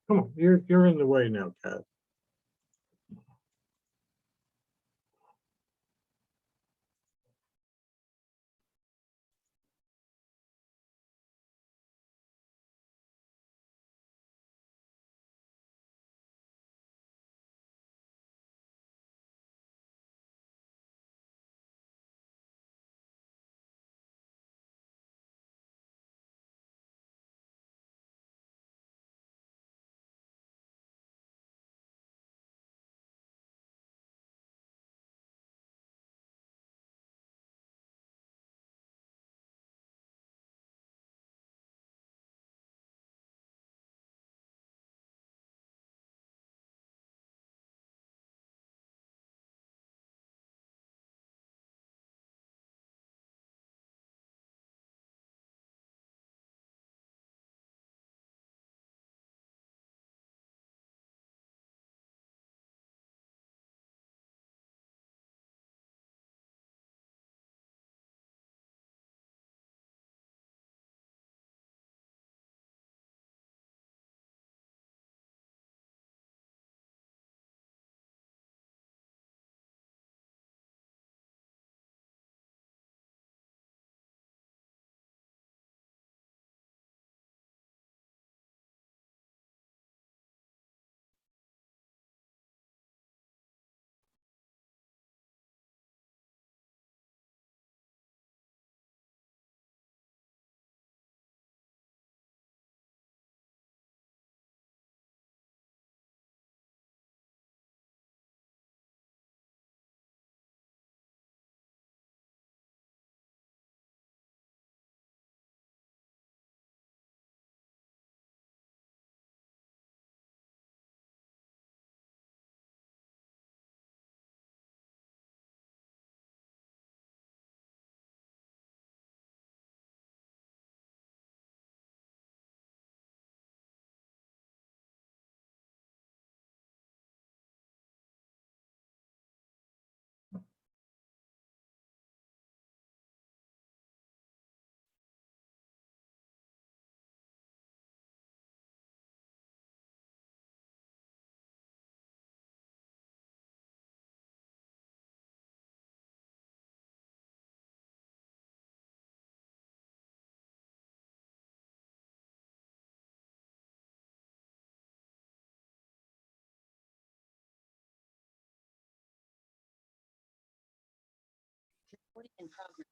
Come on, you're in the way now, Kat. In progress.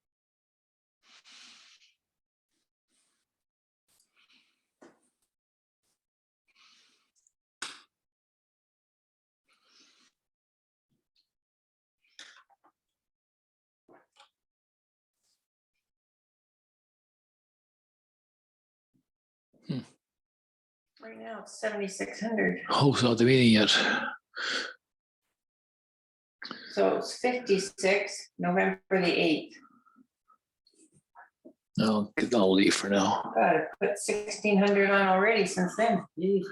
Right now, it's 7,600. Oh, it's not the meeting yet. So it's 56, November the 8th. No, I'll leave for now. God, I put 1,600 on already since then. Jeez.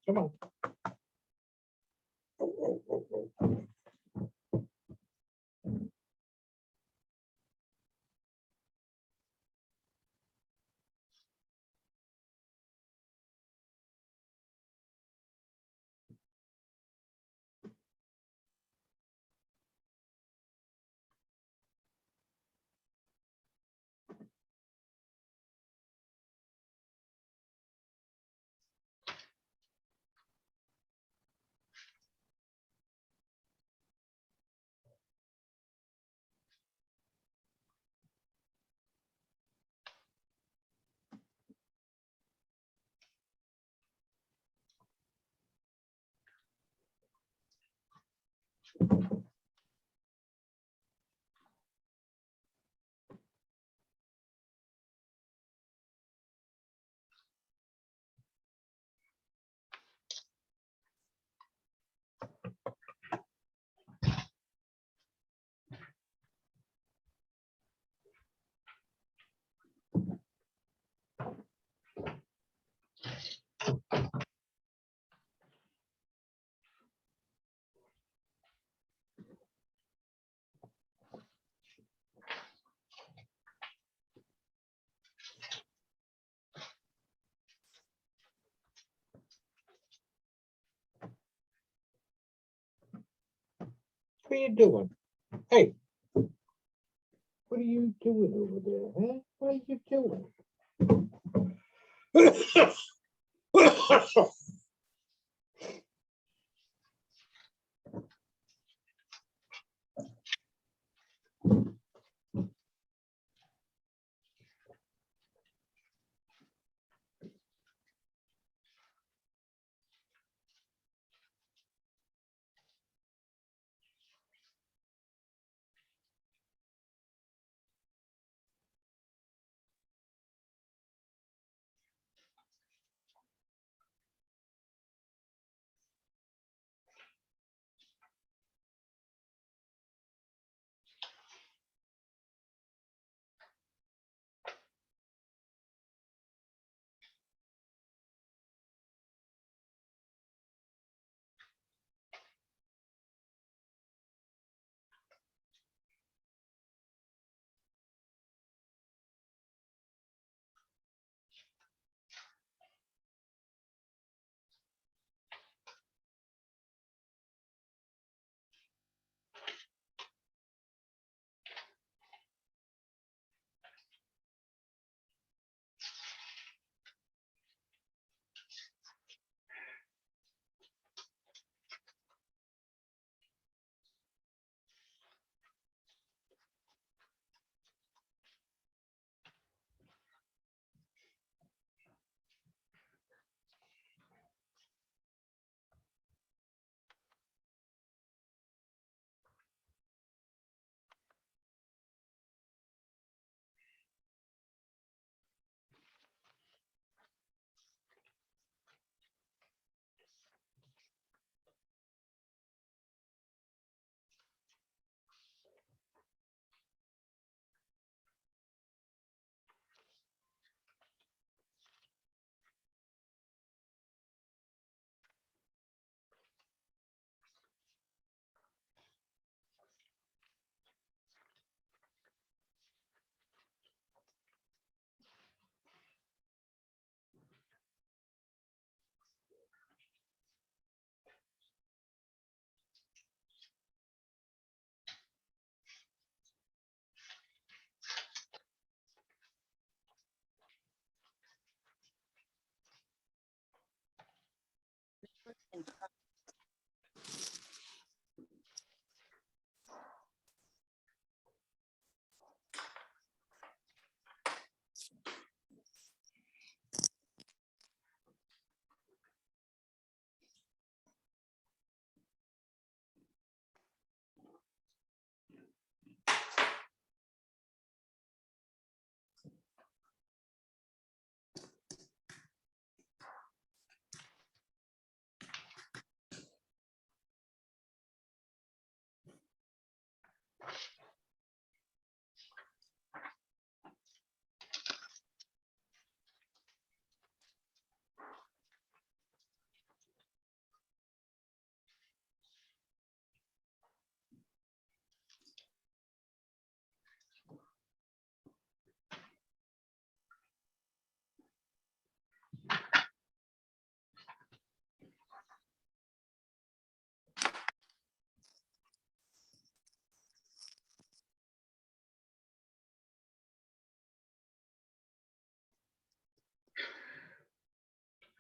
Come on. What are you doing? Hey. What are you doing over there, huh? What are you doing?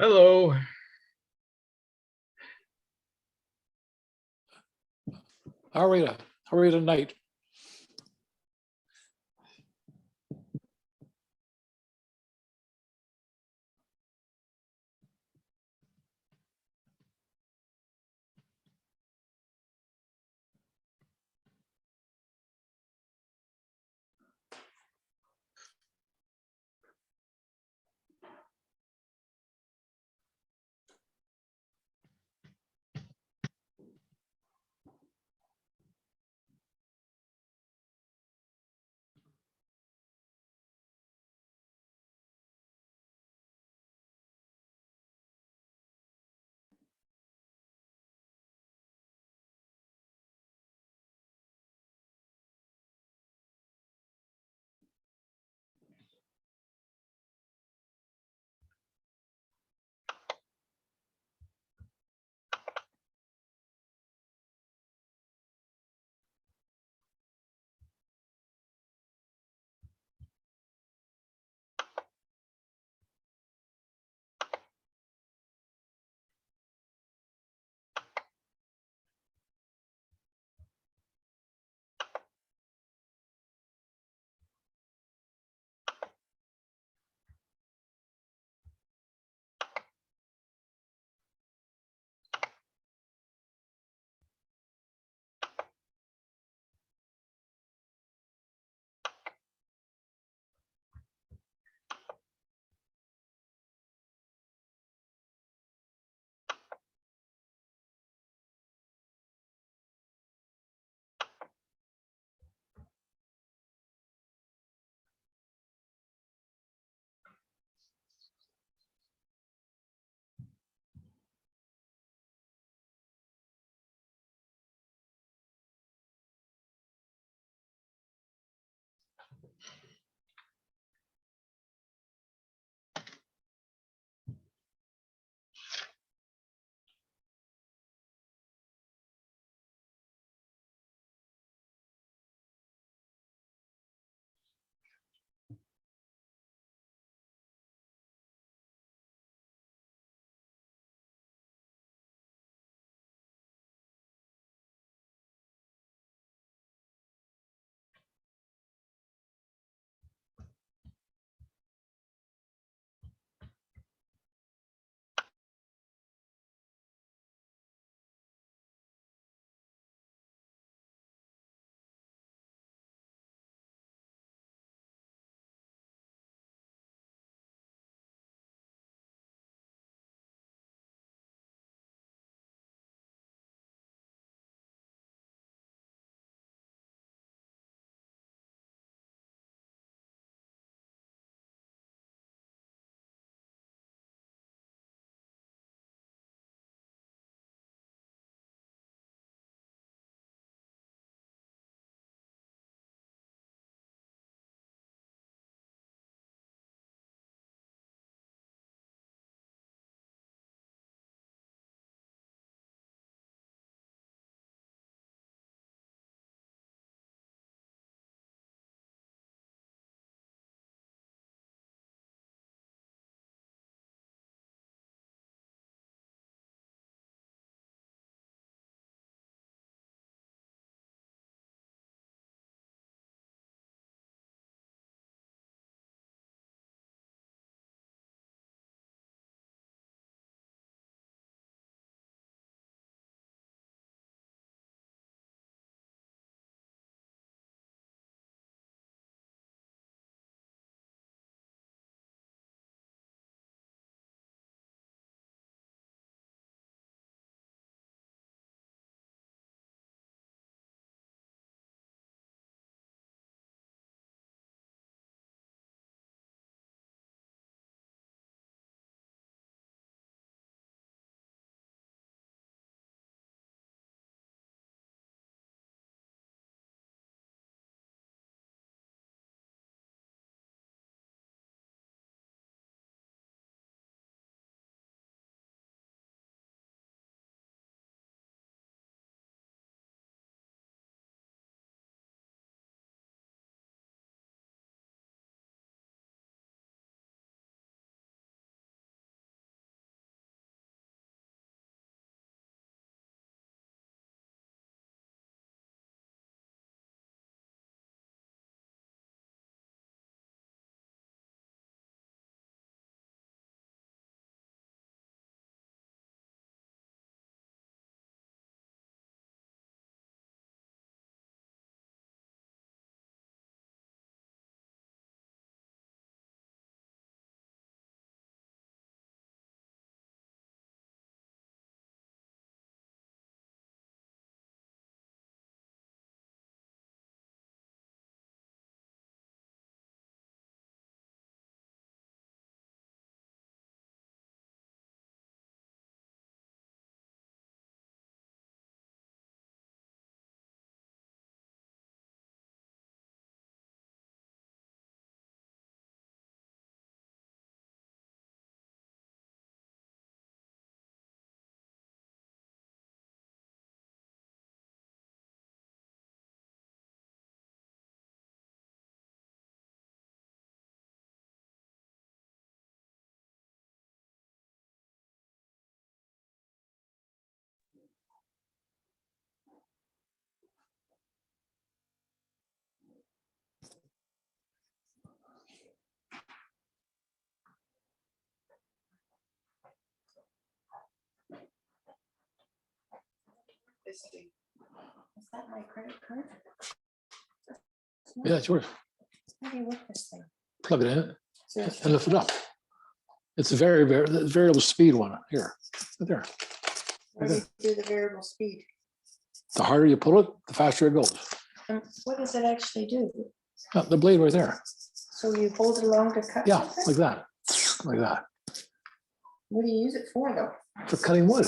Hello. How are you tonight? this thing. Is that my credit card? Yeah, it's yours. How do you work this thing? Plug it in Seriously. and lift it up. It's a the variable speed one here, right there. How do you do the variable speed? The harder you pull it, the faster it goes. What does it actually do? The blade right there. So you hold it along to cut? Yeah, something? like that, like that, What do you use it for though? for cutting wood.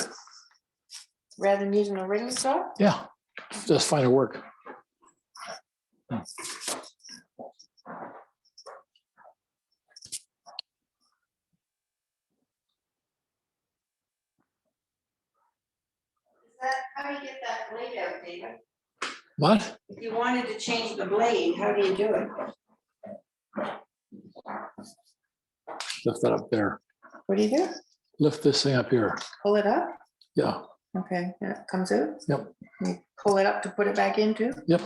Rather than using a ring saw? Yeah, just fine to work. How do you get that blade out, David? What? If you wanted to change the blade, how do you do it? Lift that up there. What do you do? Lift this thing up here. Pull it up? Yeah, Okay, yeah, it comes out? yep, You pull it up to put it back into? yep.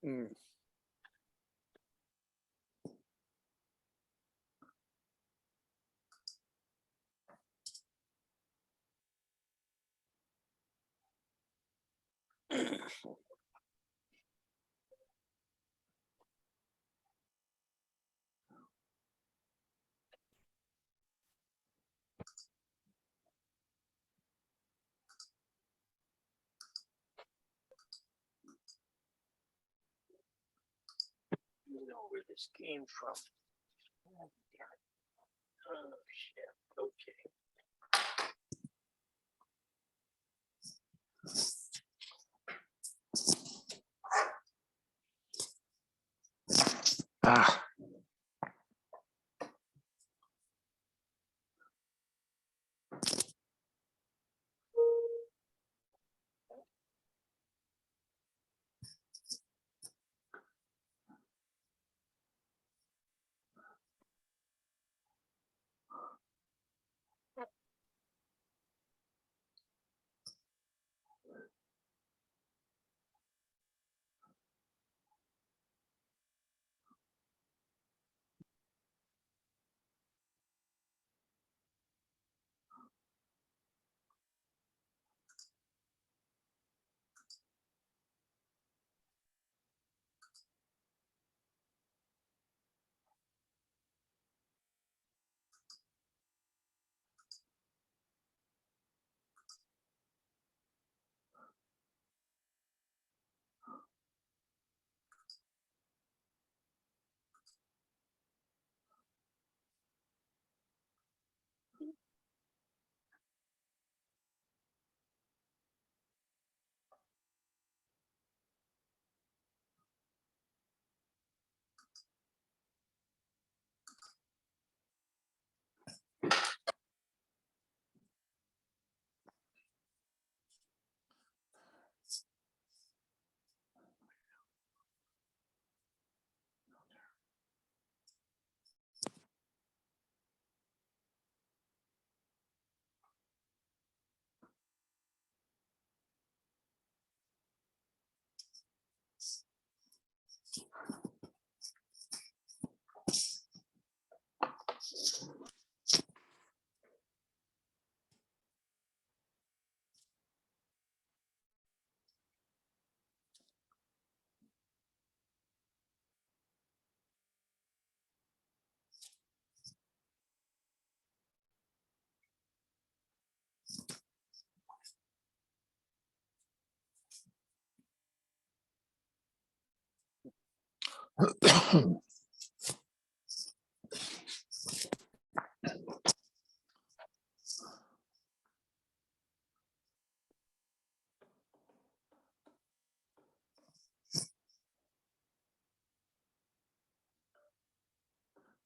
Mm. You know where this came from. Oh, damn it. Oh, shit. Okay. Ah.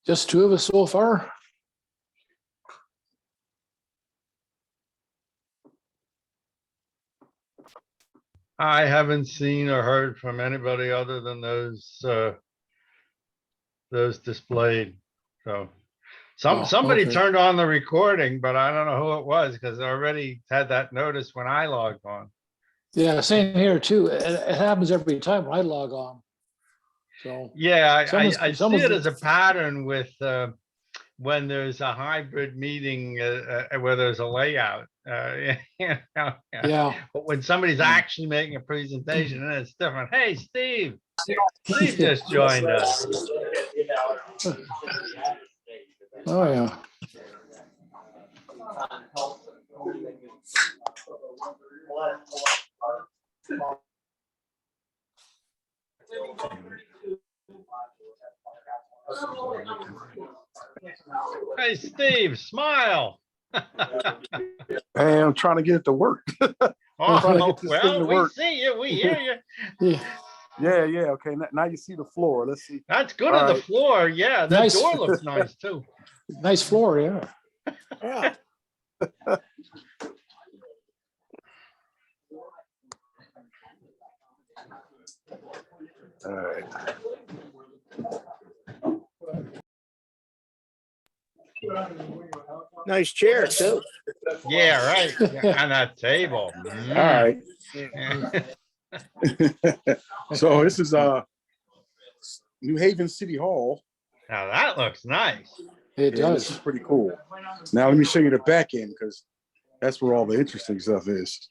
Just two of us so far? I haven't seen or heard from anybody other than those displayed. So Oh, somebody okay. turned on the recording, but I don't know who it was because I already had that notice when I logged on. Yeah, same here too. It happens every time when I log on. So, Yeah, Someone's- I see someone's- it as a pattern with when there's a hybrid meeting where there's a layout. You know, yeah. But when somebody's actually making a presentation, then it's different. Hey, Steve. Steve just joined us. Oh, yeah. Hey, Steve, smile. Hey, I'm trying to get it to work. Trying to Oh, get this thing well, to we work. see you, we hear you. Yeah. Yeah. Okay. Now you see the floor. Let's see. That's good All on the right. floor. Yeah, that Nice. door looks nice too. Nice floor, yeah. Yeah. All right. Nice chair too. Yeah, right. Yeah, on that table. Mm. All right. Yeah. So this is New Haven City Hall. Now that looks nice. It Yeah, this is does. pretty cool. Now let me show you the back end because that's where all the interesting stuff is.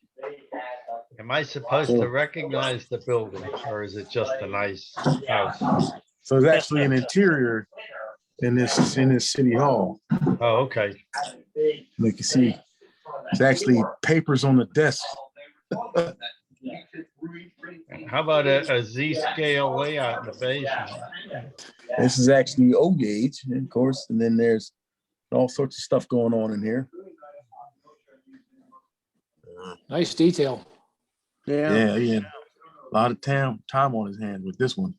Am I supposed to recognize the building or is it just a nice house? So it's actually an interior in this city hall. Oh, okay. You can see it's actually papers on the desk. How about a Z-scale layout in the basement? This is actually O gauge, of course, and then there's all sorts of stuff going on in here. Nice detail. Yeah, Yeah. A lot of time on his hand with this one.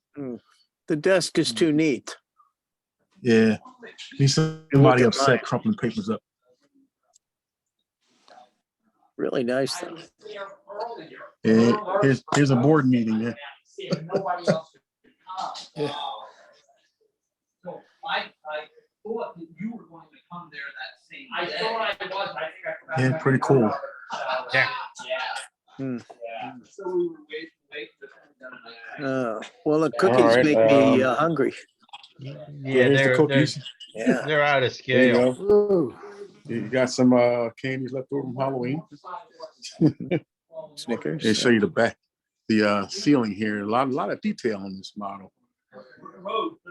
the desk is too neat. Yeah. He's somebody Look at upset mine. crumpling papers up. Really nice though. Yeah, here's a board meeting. Yeah. Yeah. Thought that you were going to come there that same day. I thought I was, I think I forgot. Yeah, pretty cool. Yeah. Hmm. Yeah. So we were waiting. Well, the cookies right, make me hungry. Yeah, Here's the cookies. Yeah. they're out of There you scale. go. Ooh. You got some candies left over from Halloween. Snickers. They show you the back, the ceiling here. A lot of detail on this model.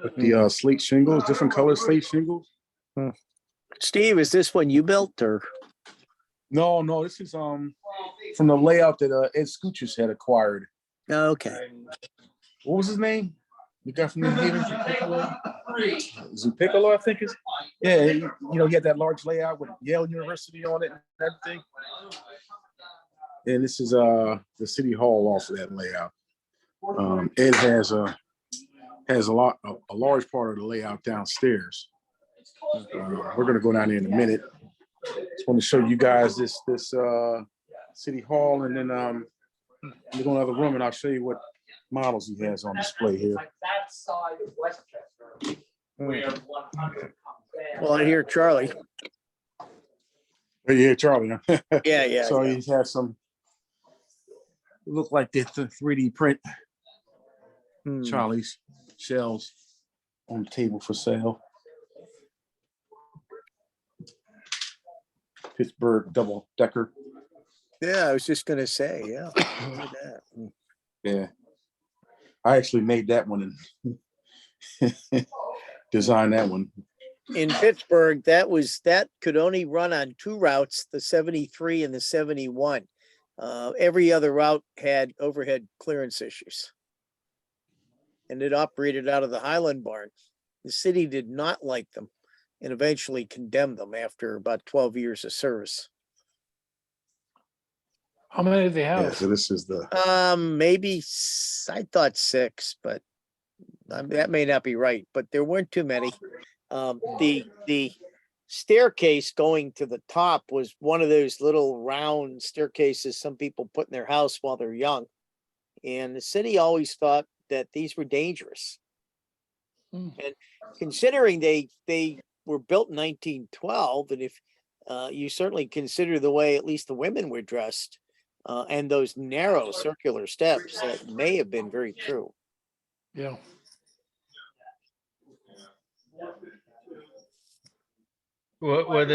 With the slate shingles, different color slate shingles. Steve, is this one you built or? No, this is from the layout that Ed Scoochers had acquired. Okay. What was his name? The guy from New Haven, Zupiccolo, I think is. Yeah, he had that large layout with Yale University on it and everything. And this is the city hall off of that layout. Ed has a large part of the layout downstairs. We're gonna go down there in a minute. Just want to show you guys this city hall, and then we're going to another room, and I'll show you what models he has on display here. That side of Westchester, where 100 comes in. Well, I hear Charlie. Oh, yeah, Charlie. Huh? Yeah. So he has some. Look like the 3D print Charlie's shells on the table for sale. Pittsburgh double decker. Yeah, I was just gonna say, yeah. Look at that. Yeah, I actually made that one and designed that one. In Pittsburgh, that could only run on two routes, the 73 and the 71. Every other route had overhead clearance issues. and it operated out of the Highland Barn. The city did not like them and eventually condemned them after about 12 years of service. How many do they Yeah, have? so this is the, I thought 6, but that may not be right, but there weren't too many. The staircase going to the top was one of those little round staircases some people put in their house while they're young. And the city always thought that these were dangerous. Hmm. And considering they were built in 1912, and if you certainly consider the way at least the women were dressed, and those narrow circular steps, that may have been very true. Yeah. Were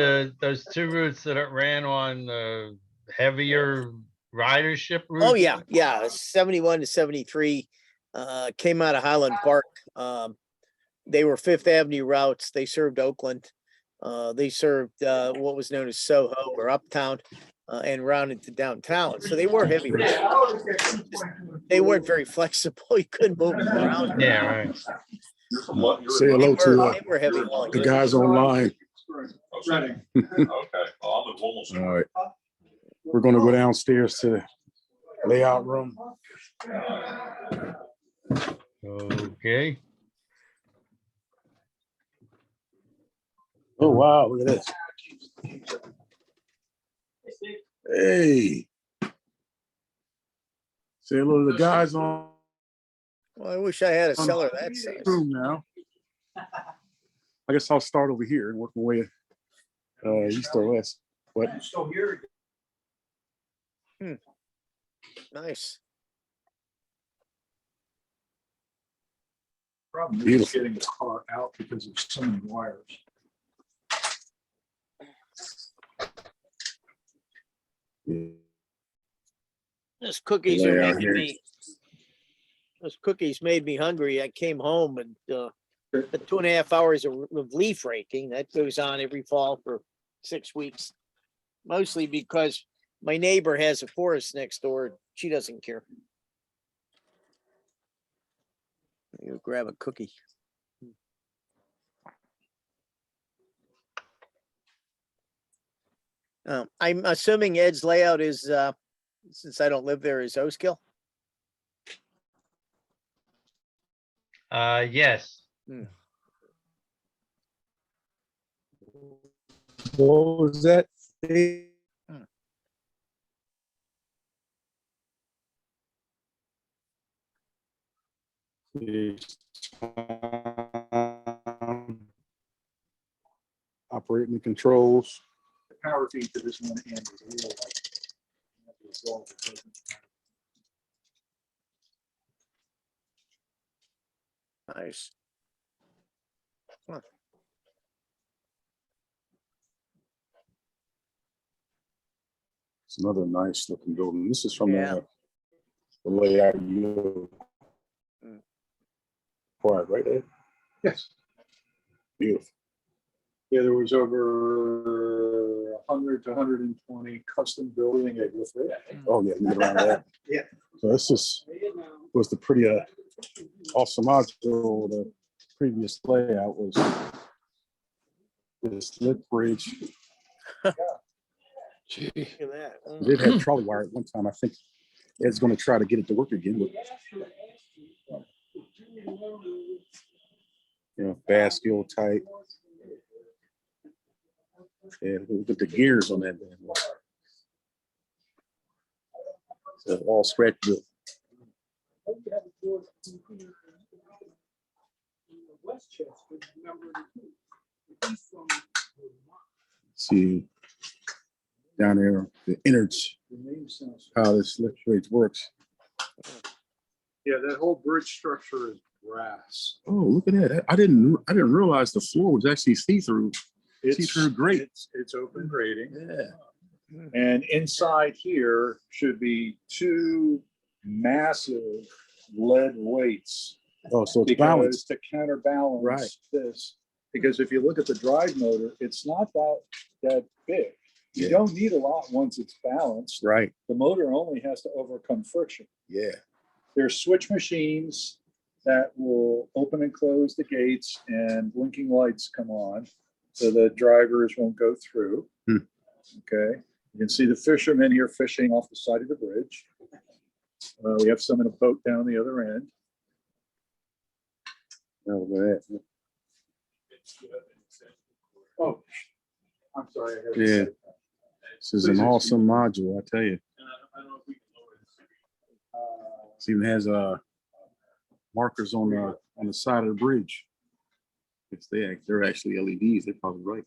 those 2 routes that it ran on the heavier ridership routes? Oh, yeah. 71 to 73 came out of Highland Park. They were Fifth Avenue routes. They served Oakland. They served what was known as Soho or Uptown, and rounded to downtown. So they were heavy routes. They weren't very flexible. You couldn't move them around. Yeah, right. say hello to They were heavy hauling. the guys online. Okay, well, I'm almost. All right. We're gonna go downstairs to the layout room. Okay. Oh, wow, look at this. Hey. Say hello to the guys on Well, I wish I had a cellar that size. room now. I guess I'll start over here and work my way east or west. What? Nice. Problem is Beautiful. getting the car out because of so many wires. Yeah. Those cookies are Layout making here. me. Those cookies made me hungry. I came home and the 2.5 hours of leaf raking that goes on every fall for 6 weeks, mostly because my neighbor has a forest next door. She doesn't care. You grab a cookie. I'm assuming Ed's layout is, since I don't live there, is Oskill. Yes. What was that? Operating the controls. The power feed to this one end is a little like. Nice. It's another nice looking building. This is from Yeah. the layout you acquired, right, Ed? Yes. Beautiful. Yeah, there was over 100 to 120 custom building it with it. Oh, yeah, look around that. Yeah. So this was the pretty awesome module. The previous layout was this lit bridge. Gee. Look at that. It had trolley wire at one time. I think Ed's going to try to get it to work again. But, fast, fuel tight. Yeah, look at the gears on that. So all scratched up. See down there the innards, how this lift bridge works. Yeah, that whole bridge structure is brass. Oh, look at that! I didn't realize the floor was actually see-through. It's See-through grate. It's open grading. Yeah. And inside here should be 2 massive lead weights. Oh, so it's Because balanced. to counterbalance Right. this, because if you look at the drive motor, it's not that big. You Yeah. don't need a lot once it's balanced. Right. The motor only has to overcome friction. Yeah. There's switch machines that will open and close the gates and blinking lights come on so the drivers won't go through. Hmm. Okay, you can see the fishermen here fishing off the side of the bridge. We have some in a boat down the other end. Oh, look at that. Oh, I'm sorry. Yeah. This is an awesome module, I tell you. It even has markers on the side of the bridge. It's they're actually LEDs. They're probably right.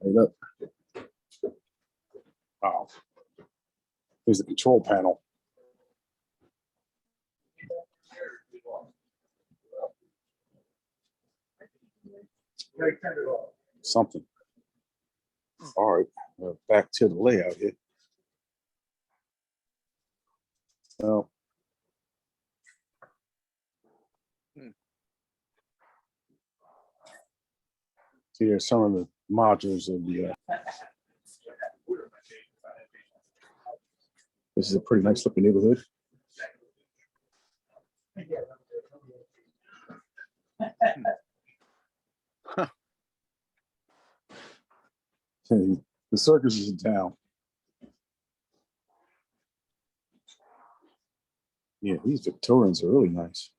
Right up. Wow. Here's the control panel. Something. All right, back to the layout here. Well, see, there's some of the modules of the. This is a pretty nice looking neighborhood. Huh. Hey, the circus is in town. Yeah, these Victorians are really nice.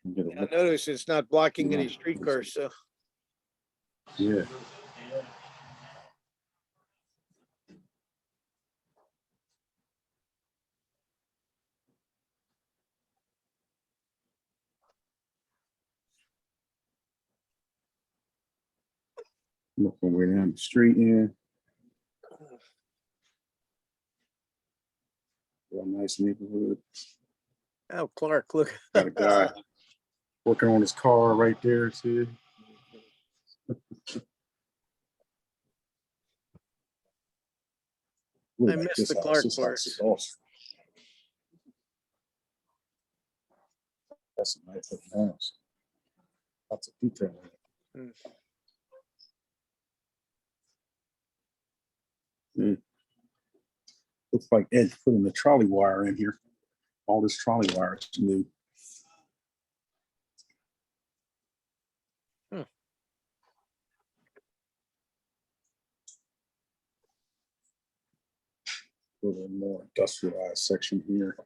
I notice it's not blocking any streetcars, so. Yeah. Looking way down the street here. Real nice neighborhood. Oh, Clark, look. Got a guy working on his car right there too. I missed the Clark parts. Awesome. That's a nice looking house. Lots of detail. Looks like Ed's putting the trolley wire in here. All this trolley wire is new. A little more industrialized section here.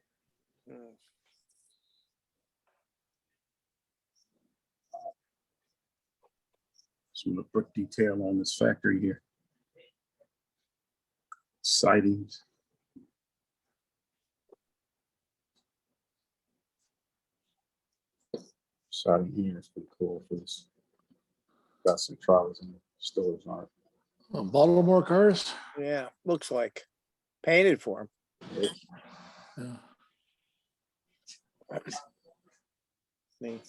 Some of the brick detail on this factory here. Sidings. Siding here is pretty cool for this. Got some trolleys and stores on it. Baltimore cars? Yeah, looks like painted for Yeah. him.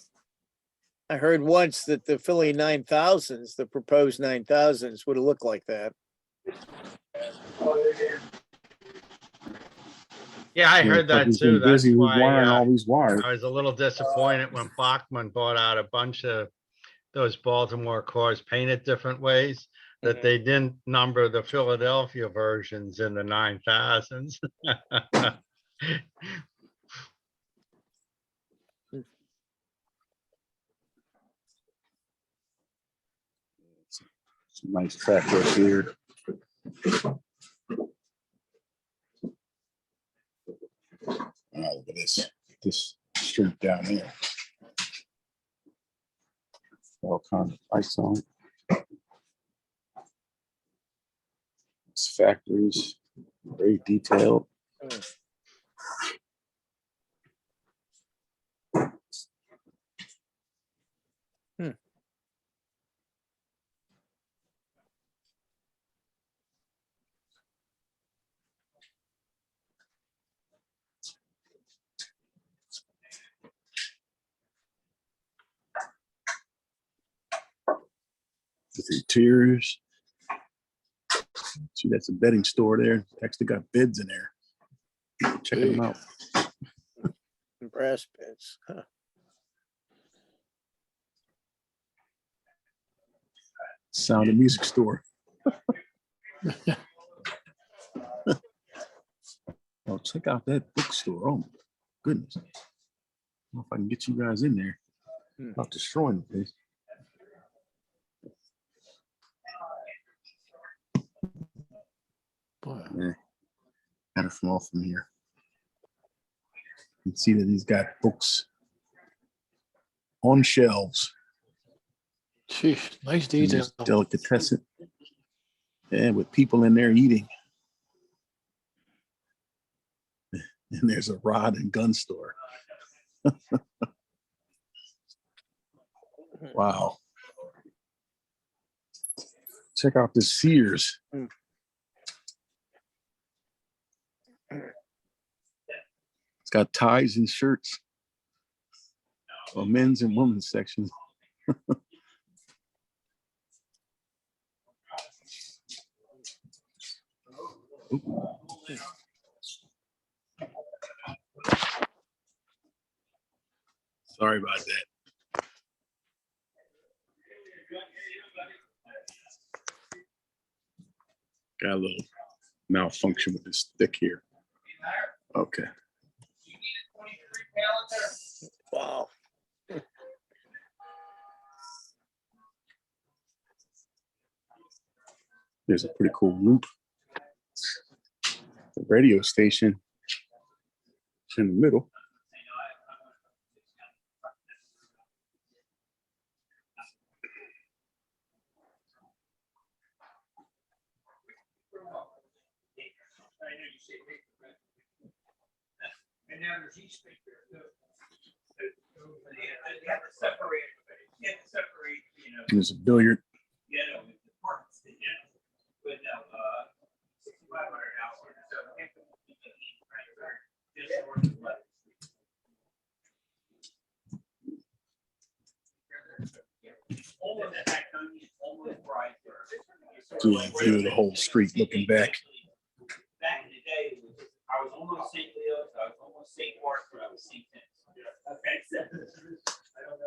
I heard once that the Philly 9000s, the proposed 9000s would have looked like that. Yeah, I heard that He's too. been busy That's with why wiring all these wires. I was a little disappointed when Bachman bought out a bunch of those Baltimore cars painted different ways, that they didn't number the Philadelphia versions in the 9000s. Some nice track work here. Look at this street down here. All kinds of lights on. It's factories, very detailed. With interiors. See, that's a bedding store there. Actually got beds in there. Check them out. Brass beds. Huh. Sound of Music store. Oh, check out that bookstore. Oh my goodness. I don't know if I can get you guys in there without destroying the place. Boy, Yeah. Got it from off from here. You can see that he's got books on shelves. gee, nice And detail. there's delicatessen. Yeah, with people in there eating. And there's a rod and gun store. Wow. Check out this Sears. It's got ties and shirts. A men's and women's section. Sorry about that. Got a little malfunction with this stick here. Okay. Wow. There's a pretty cool loop. The radio station is in the middle. And now there's East Street there too. You have to separate, you know. There's a billiard. You know, with the parts, you know, with no, $6,500. So just worth the money. Almost at that time, it's almost right there. Do a view of the whole street looking back. Back in the day, I was almost St. Leo's, I was almost St. Mark's, but I was St. Tim's. Okay, so I don't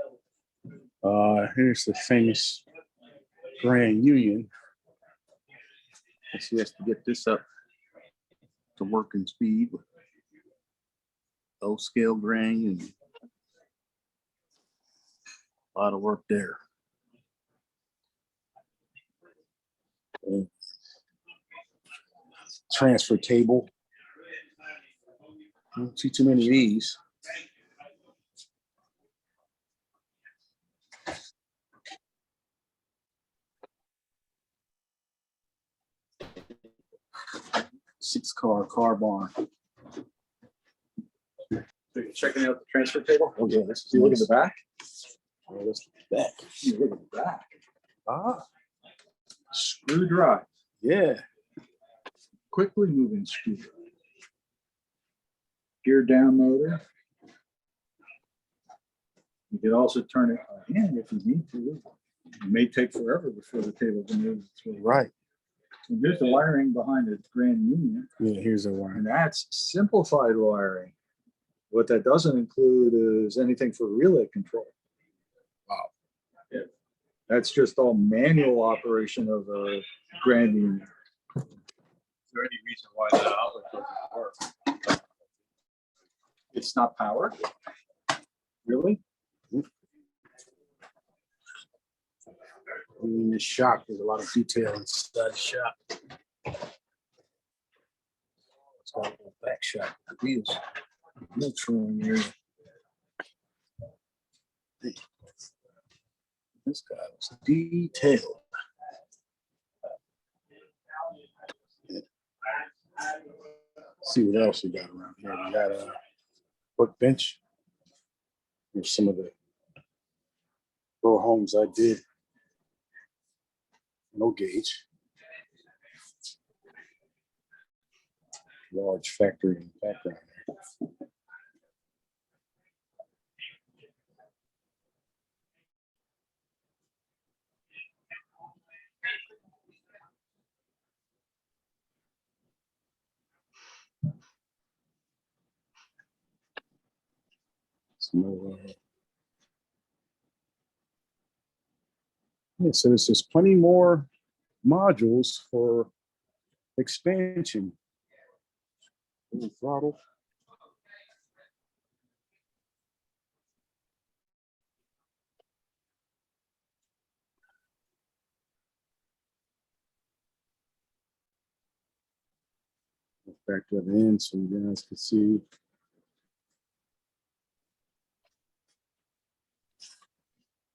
know. Here's the famous Grand Union. Guess he has to get this up to working speed. Low scale Grand Union. A lot of work there. And transfer table. I don't see too many of these. Car barn. Checking out the transfer table. Oh yeah, this is You look at nice. the back. Oh, let's look back. You look at the back. Ah, Screw drive. yeah. Quickly moving screw drive. Gear down motor. You could also turn it by hand if you need to. It may take forever before the table can move. Right. And there's the wiring behind the Grand Union, Yeah, here's a one. and that's simplified wiring. What that doesn't include is anything for relay control. Wow. Yeah. That's just all manual operation of a Grand Union. Is there any reason why that outlet doesn't work? It's not powered? Really? In this shop, there's a lot of detail inside the shop. It's got a little back shop. The wheels. No trim area. This guy was detailed. Yeah. See what else we got around here. We got a workbench. Here's some of the row homes I did. No gauge. Large factory in the background there. Some more, yeah, so there's just plenty more modules for expansion. Full throttle. Back to the end so you guys can see.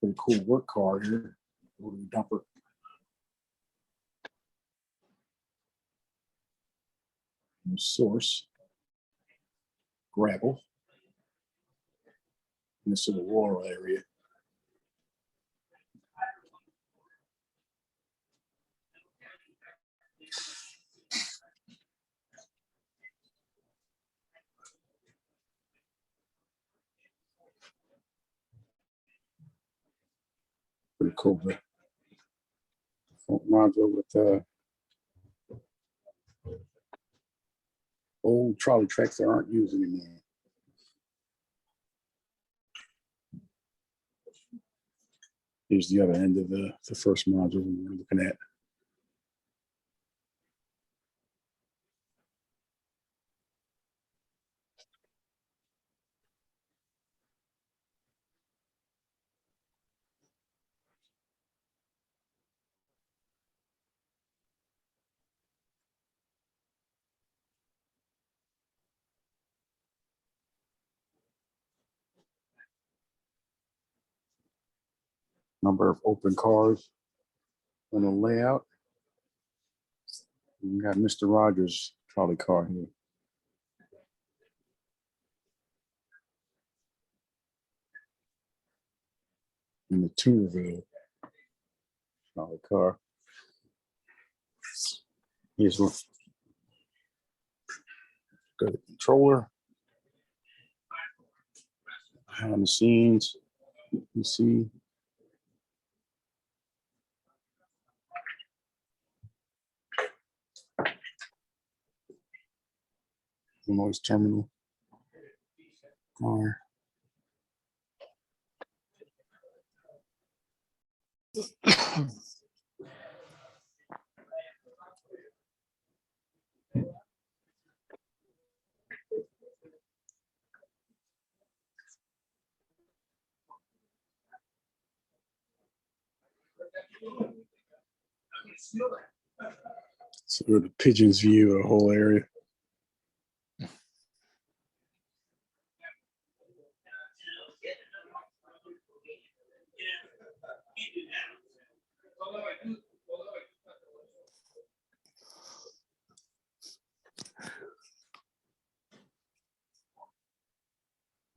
Pretty cool work car here. Little dumper. No source. Gravel. And this is the rural area. Pretty cool. But front module with old trolley tracks that aren't used anymore. Here's the other end of the first module we're looking at. Number of open cars on the layout. You got Mr. Rogers' trolley car here. In the Tunerville trolley car. Here's one. Go to the controller. Behind the scenes, you see. Noise terminal. Car. So the pigeon's view of the whole area.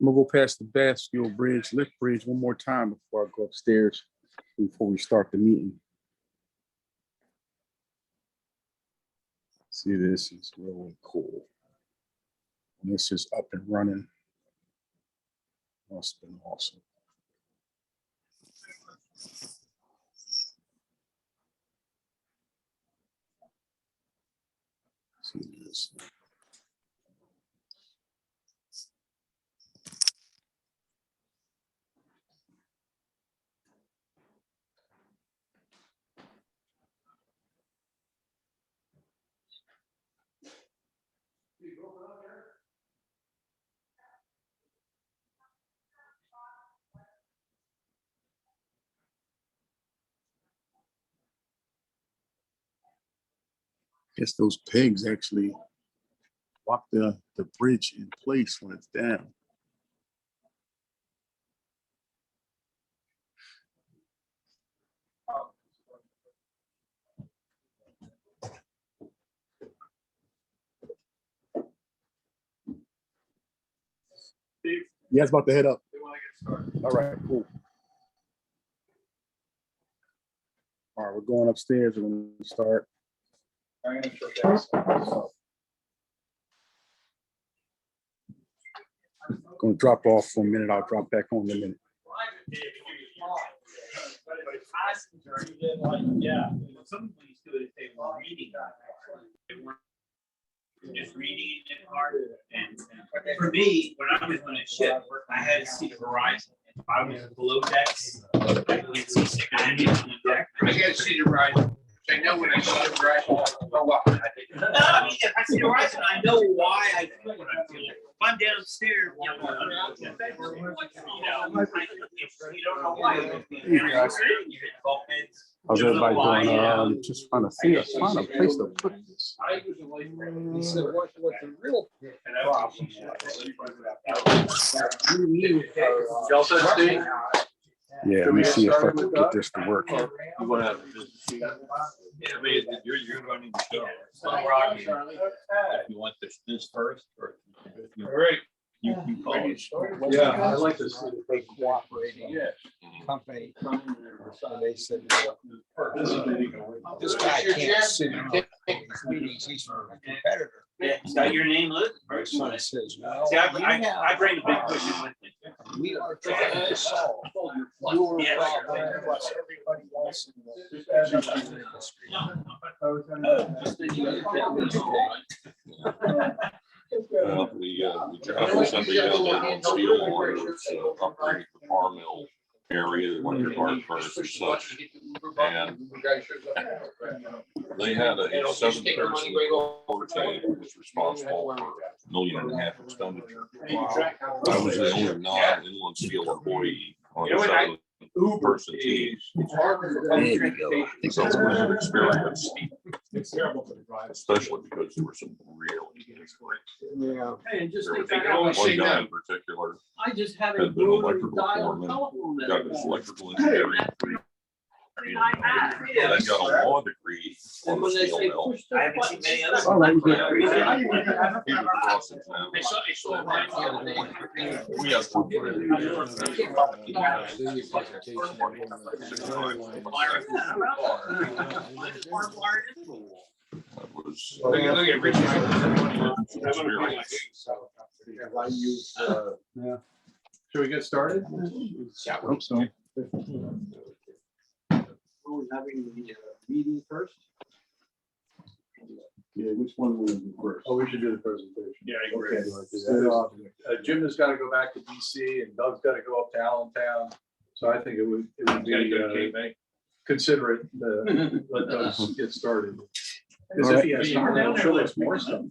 I'm gonna go past the Bastille Bridge, lift bridge one more time before I go upstairs, before we start the meeting. See, this is really cool. And this is up and running. Must have been awesome. See this. Guess those pegs actually lock the bridge in place when it's down. Yeah, it's about to head up. All right, cool. All right, we're going upstairs. We're going to start. Going to drop off for a minute. I'll drop back on in a minute. Yeah, some police do it if they were reading. They weren't just reading it hard. And for me, when I was on a ship, I had to see the horizon. If I was below decks, I couldn't see 690 on the deck. I had to see the horizon. I know when I see the horizon, I mean, if I see the horizon, I know why I feel what I feel. If I'm downstairs, you don't know why. How's everybody doing? Just trying to find a place to put this. He said, what the real problem Y'all said Steve? Yeah, let me see if I can get this to work. You wanna have a business meeting? Yeah, I mean, you're running the show. If you want this first, or. All right. You call it. Yeah, I like to see the big cooperating company. So they said, this guy can't sit in these meetings, he's a competitor. Yeah, it's got your name listed. My son says, well, See, I bring the big cushion with me. we are trying to solve your problem plus everybody else in the industry. The job is somebody down there on steel orders, upgrade the bar mill area, like your bar furnace and such. And they had a 7-person core team who was responsible for $1.5 million expenditure. I was the only non-inland steel employee on the 7-person team. There you go. So it was an experience, especially because there were some really great. Yeah. There was one guy in particular I just had had been electrical foreman, got his electrical engineering degree. Then got a law degree on the steel mill. I haven't seen many others. All right, good. He was cross-examined. We have one for that was. Should we get started? I hope so. We're having the meeting first. Yeah, which one will we do first? Oh, we should do the presentation. Yeah, I agree. Okay, so, Jim has got to go back to DC and Doug's got to go up to Allentown. So I think it would be considerate to let Doug get started. Because if he has time, he'll show us more stuff.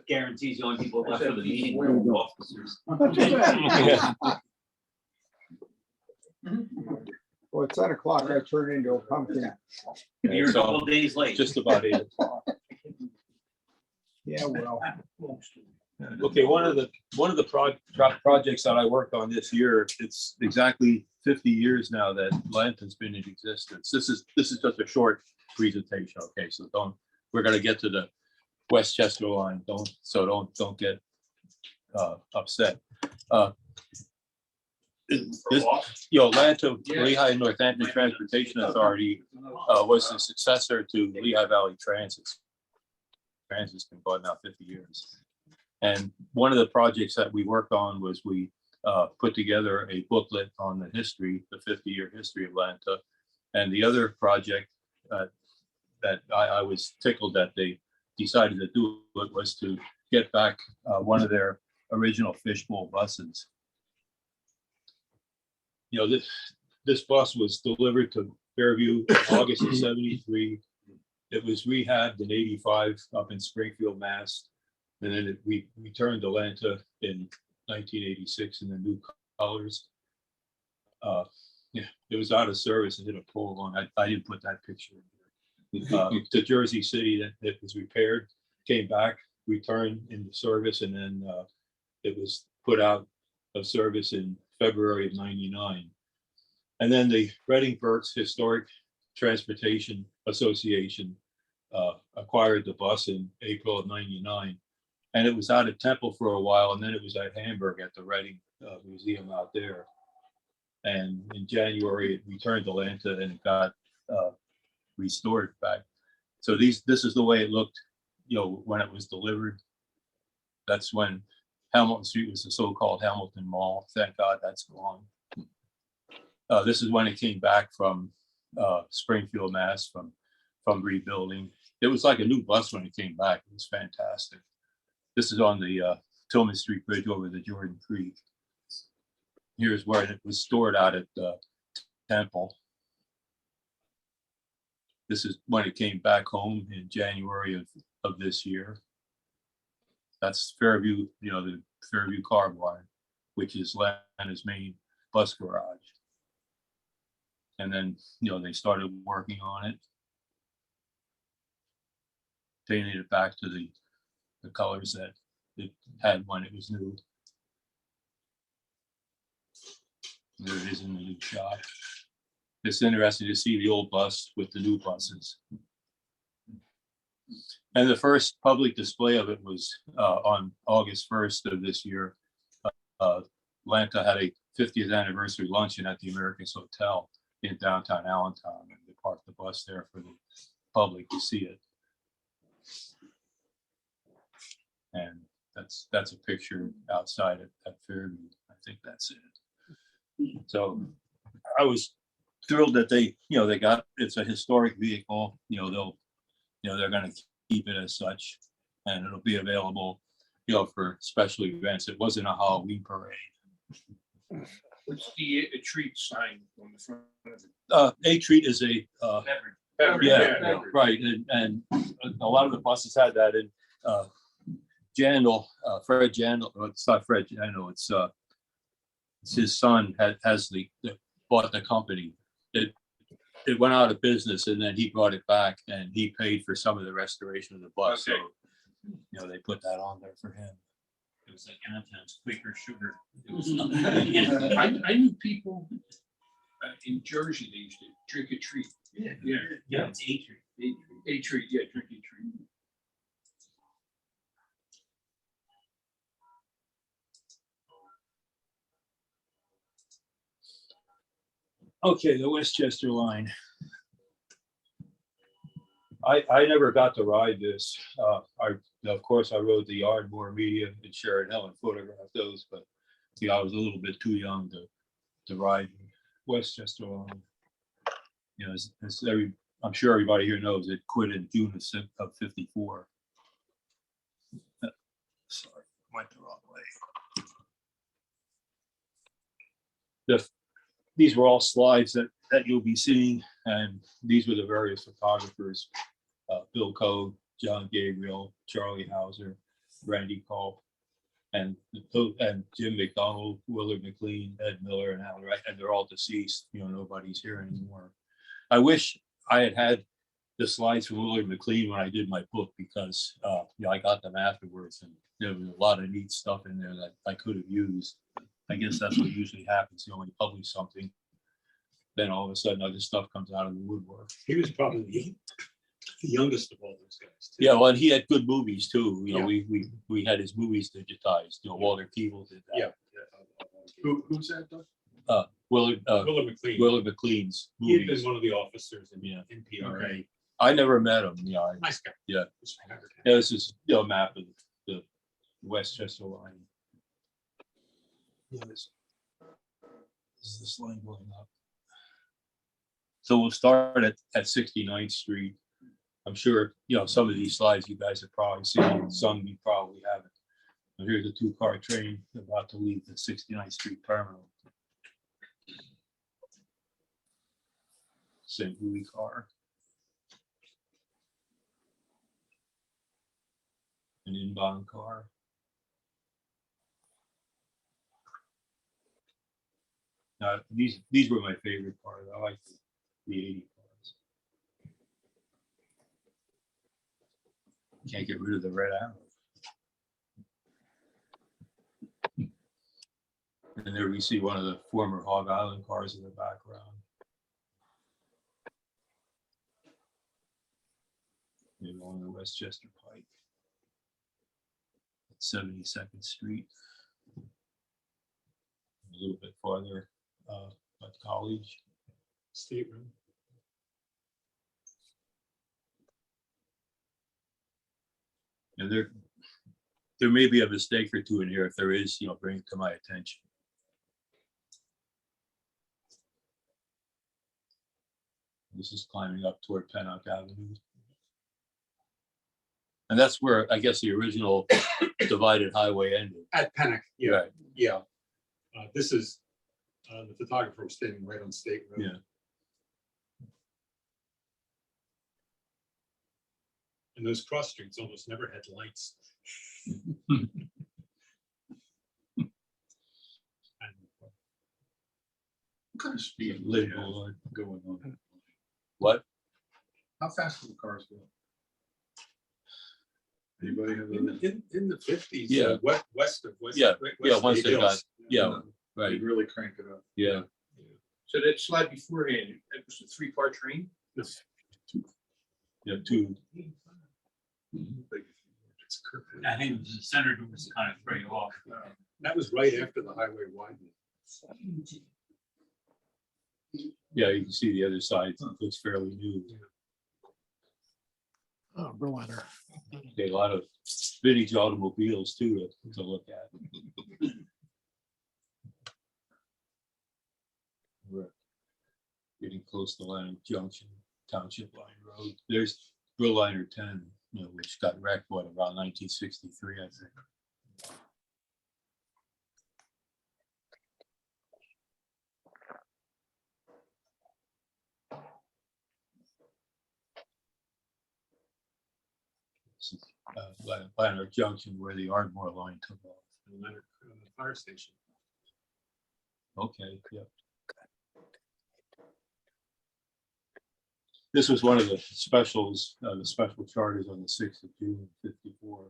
Guarantees the only people left for the meeting were the officers. Well, at 10 o'clock, I turned into a pumpkin. You're a couple days late. Just about 8 o'clock. Yeah, well. Okay, one of the projects that I worked on this year, it's exactly 50 years now that Atlanta's been in existence. This is just a short presentation. Okay, so we're gonna get to the Westchester line. Don't get upset. Atlanta, Lehigh Northampton Transportation Authority was the successor to Lehigh Valley Transit. Transit's been going now 50 years. And one of the projects that we worked on was we put together a booklet on the history, the 50-year history of Atlanta. And the other project that I was tickled that they decided to do it was to get back one of their original fishbowl buses. You know, this bus was delivered to Fairview in August of '73. It was rehabbed in '85 up in Springfield, Mass. And then we returned to Atlanta in 1986 in the new colors. Yeah, it was out of service and hit a pole on. I didn't put that picture in here. To Jersey City, that it was repaired, came back, returned into service, and then it was put out of service in February of '99. And then the Reading Berks Historic Transportation Association acquired the bus in April of '99. And it was out at Temple for a while, and then it was at Hamburg at the Reading Museum out there. And in January, it returned to Atlanta and it got restored back. So this is the way it looked, when it was delivered. That's when Hamilton Street was the so-called Hamilton Mall. Thank God that's gone. This is when it came back from Springfield, Mass, from rebuilding. It was like a new bus when it came back. It was fantastic. This is on the Tillman Street Bridge over the Jordan Creek. Here's where it was stored out at Temple. This is when it came back home in January of this year. That's Fairview, the Fairview Car Barn, which is Atlanta's main bus garage. And then, they started working on it. Painted it back to the colors that it had when it was new. There it is in the new shop. It's interesting to see the old bus with the new buses. And the first public display of it was on August 1st of this year. Atlanta had a 50th anniversary luncheon at the Americas Hotel in downtown Allentown, and they parked the bus there for the public to see it. And that's a picture outside at Fairview. I think that's it. So I was thrilled that they got, it's a historic vehicle. They're going to keep it as such, and it'll be available, for special events. It wasn't a Halloween parade. What's the treat sign on the front of it? A treat is a yeah, right, and a lot of the buses had that. And Jandal, Fred Jandal, it's not Fred Jandal, it's his son bought the company. It went out of business, and then he brought it back, and he paid for some of the restoration of the bus. Okay. So, they put that on there for him. It was like Allentown's Quaker Sugar. It was I knew people in Jersey, they used to drink a treat. Yeah. It's a treat. A treat, yeah, drink a treat. Okay, the Westchester line. I never got to ride this. Of course, I rode the Ardmore Media and Sharon Helen photographed those, but I was a little bit too young to ride Westchester line. I'm sure everybody here knows it quit in June of '54. Sorry, went the wrong way. These were all slides that you'll be seeing, and these were the various photographers: Bill Code, John Gabriel, Charlie Hauser, Randy Culp, and Jim McDonald, Willard McLean, Ed Miller, and Alan Wright, and they're all deceased. Nobody's here anymore. I wish I had the slides from Willard McLean when I did my book, because I got them afterwards, and there was a lot of neat stuff in there that I could have used. I guess that's what usually happens. When you publish something, then all of a sudden other stuff comes out of the woodwork. He was probably the youngest of all those guys, too. Yeah, well, and he had good movies too. Yeah. We had his movies digitized. Walter Keeble did that. Yeah. Who's that, though? Willard McLean. Willard McLean's He had movies. been one of the officers in Yeah. NPRA. Okay. I never met him. Nice guy. Yeah. This is a map of the Westchester line. Yeah, this is this line going up. So we'll start at 69th Street. I'm sure, some of these slides you guys have probably seen, some you probably haven't. And here's a 2-car train about to leave the 69th Street terminal. St. Louis car. An inbound car. These were my favorite part. I like the 80 cars. Can't get rid of the red arrow. And there we see one of the former Hog Island cars in the background. Maybe on the Westchester Pike. 72nd Street. A little bit farther at College. Stateroom. And there may be a mistake or two in here. If there is, bring it to my attention. This is climbing up toward Pennock Avenue. And that's where I guess the original divided highway ended. At Pennock, yeah, Right. yeah. This is, the photographer was standing right on State Road. Yeah. And those cross streets almost never had lights. What kind of speed limit going on? What? How fast do the cars go? Anybody have In the 50s. Yeah. West of West. Yeah, West yeah, once they Hills. got, yeah, They right, really crank it up. yeah. So that slide beforehand, it was a 3-car train? Yeah, two. It's curved. I think it was the center that was kind of throw you off. That was right after the highway widened. Yeah, you can see the other side, it looks fairly new. Oh, Berliner. They a lot of vintage automobiles too to look at. We're getting close to Land Junction Township Line Road. There's Berliner 10, you know, which got wrecked, what, around 1963, I think. Liner Junction where the Ardmore line took off. And Leonard, fire station. Okay, yeah. This was one of the specials, the special charters on the 6th of June, 54.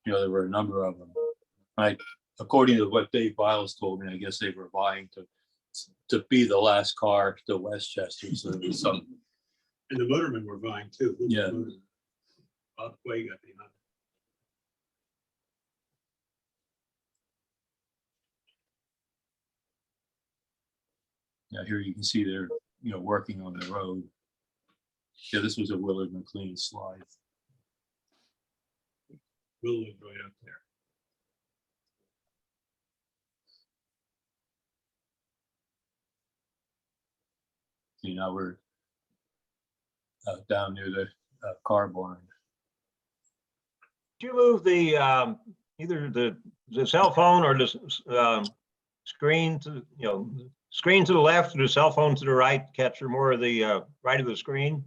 You know, there were a number of them. According to what Dave Biles told me, I guess they were vying to be the last car to Westchester. So there was some. And the motormen were vying too. Who was Yeah. the motorman? Bob Quay got behind. Yeah, here you can see they're, you know, working on the road. Yeah, this was a Willard McLean slide. Will lived right up there. See, now we're down near the car barn. Do you move the, either the cell phone or the screen to, screen to the left or the cell phone to the right, capture more of the right of the screen?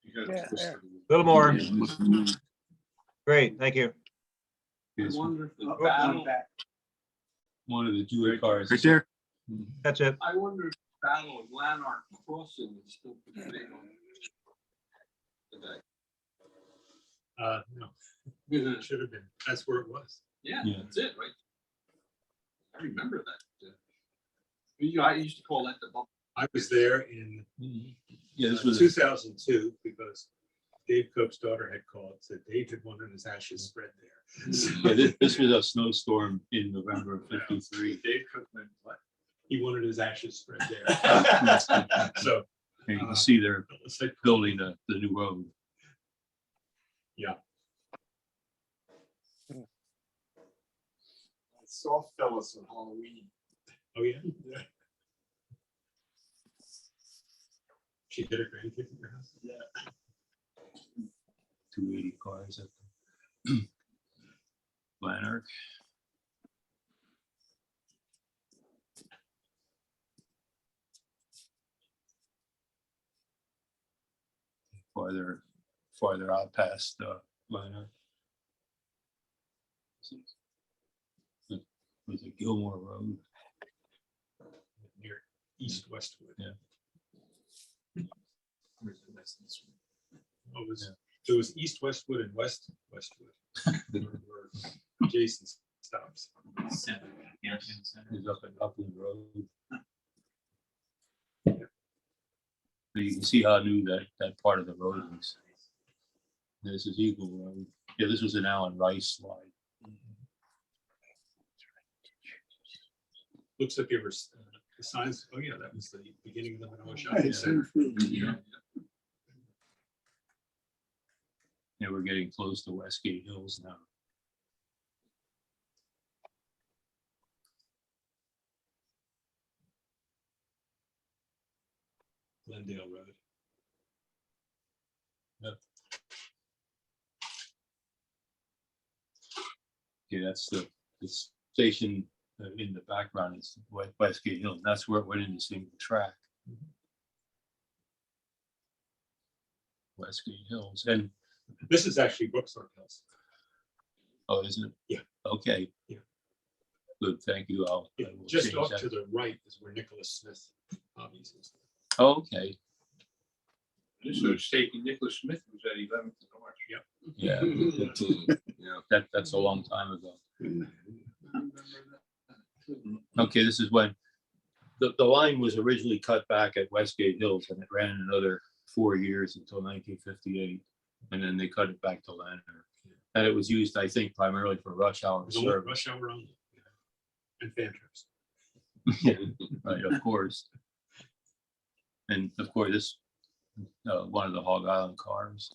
You gotta twist it. A little more. Great, thank you. Here's wonder if the Oh, battle, one of the Jewish cars. Right there. That's it. I wonder if the Battle of Lanark Crossing is still pretty big on today. No, it should have been. That's where it was. Yeah, Yeah. that's it, right? I remember that. I used to call that the bubble. I was there in Yeah, this was 2002 because Dave Cope's daughter had called, said Dave had wanted his ashes spread there. yeah, this was a snowstorm in November of '53. Dave Cope meant what? He wanted his ashes spread there. So And you can see they're it's like building the new road. Yeah. Soft fellas on Halloween. Oh, yeah. Yeah. She did a grandkid in your house? Yeah. 280 cars at the Lanark. Farther out past Lanark. Was it Gilmore Road? Near East Westwood. Yeah. Where's the West Westwood? Oh, it was East Westwood and West Westwood. Were Jason stops. It's up at Upland Road. So you can see how new that part of the road is. This is Eagle Road. Yeah, this was an Allen Rice slide. Looks like there were the signs. Oh, yeah, that was the beginning of the Manoa Hey, Shopping Center. Yeah. Yeah, we're getting close to Westgate Hills now. Glendale Road. Okay, that's the station in the background is Westgate Hill. That's where it went into single track. Westgate Hills, and, This is actually Brookstar Hills. oh, isn't it? Yeah. Okay. Yeah. Good, thank you. I Yeah, will just change off that. to the right is where Nicholas Smith hobbies is. Oh, okay, So State Nicholas Smith was at 11th and Orange. Yep. yeah, Yeah. that's a long time ago. Okay, this is when the line was originally cut back at Westgate Hills, and it ran another 4 years until 1958. And then they cut it back to Lanner. And it was used, I think, primarily for rush hour It was only service. rush hour only. And fan trips. Yeah, right, of course. And of course, this, one of the Hog Island cars.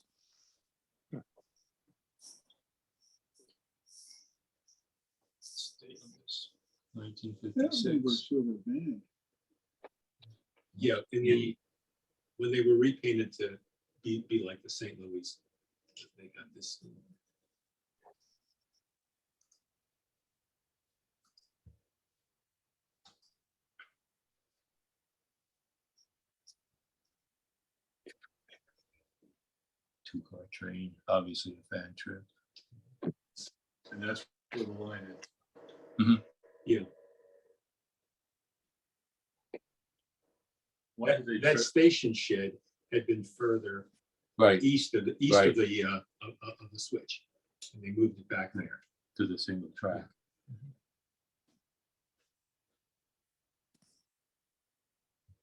State on this, 1956. Yeah, in the, when they were repainted to be like the St. Louis, they got this. Two-car train, obviously a fan trip. And that's where the line is. Yeah. That station shed had been further Right, east of the Right. of the switch, and they moved it back there. to the single track.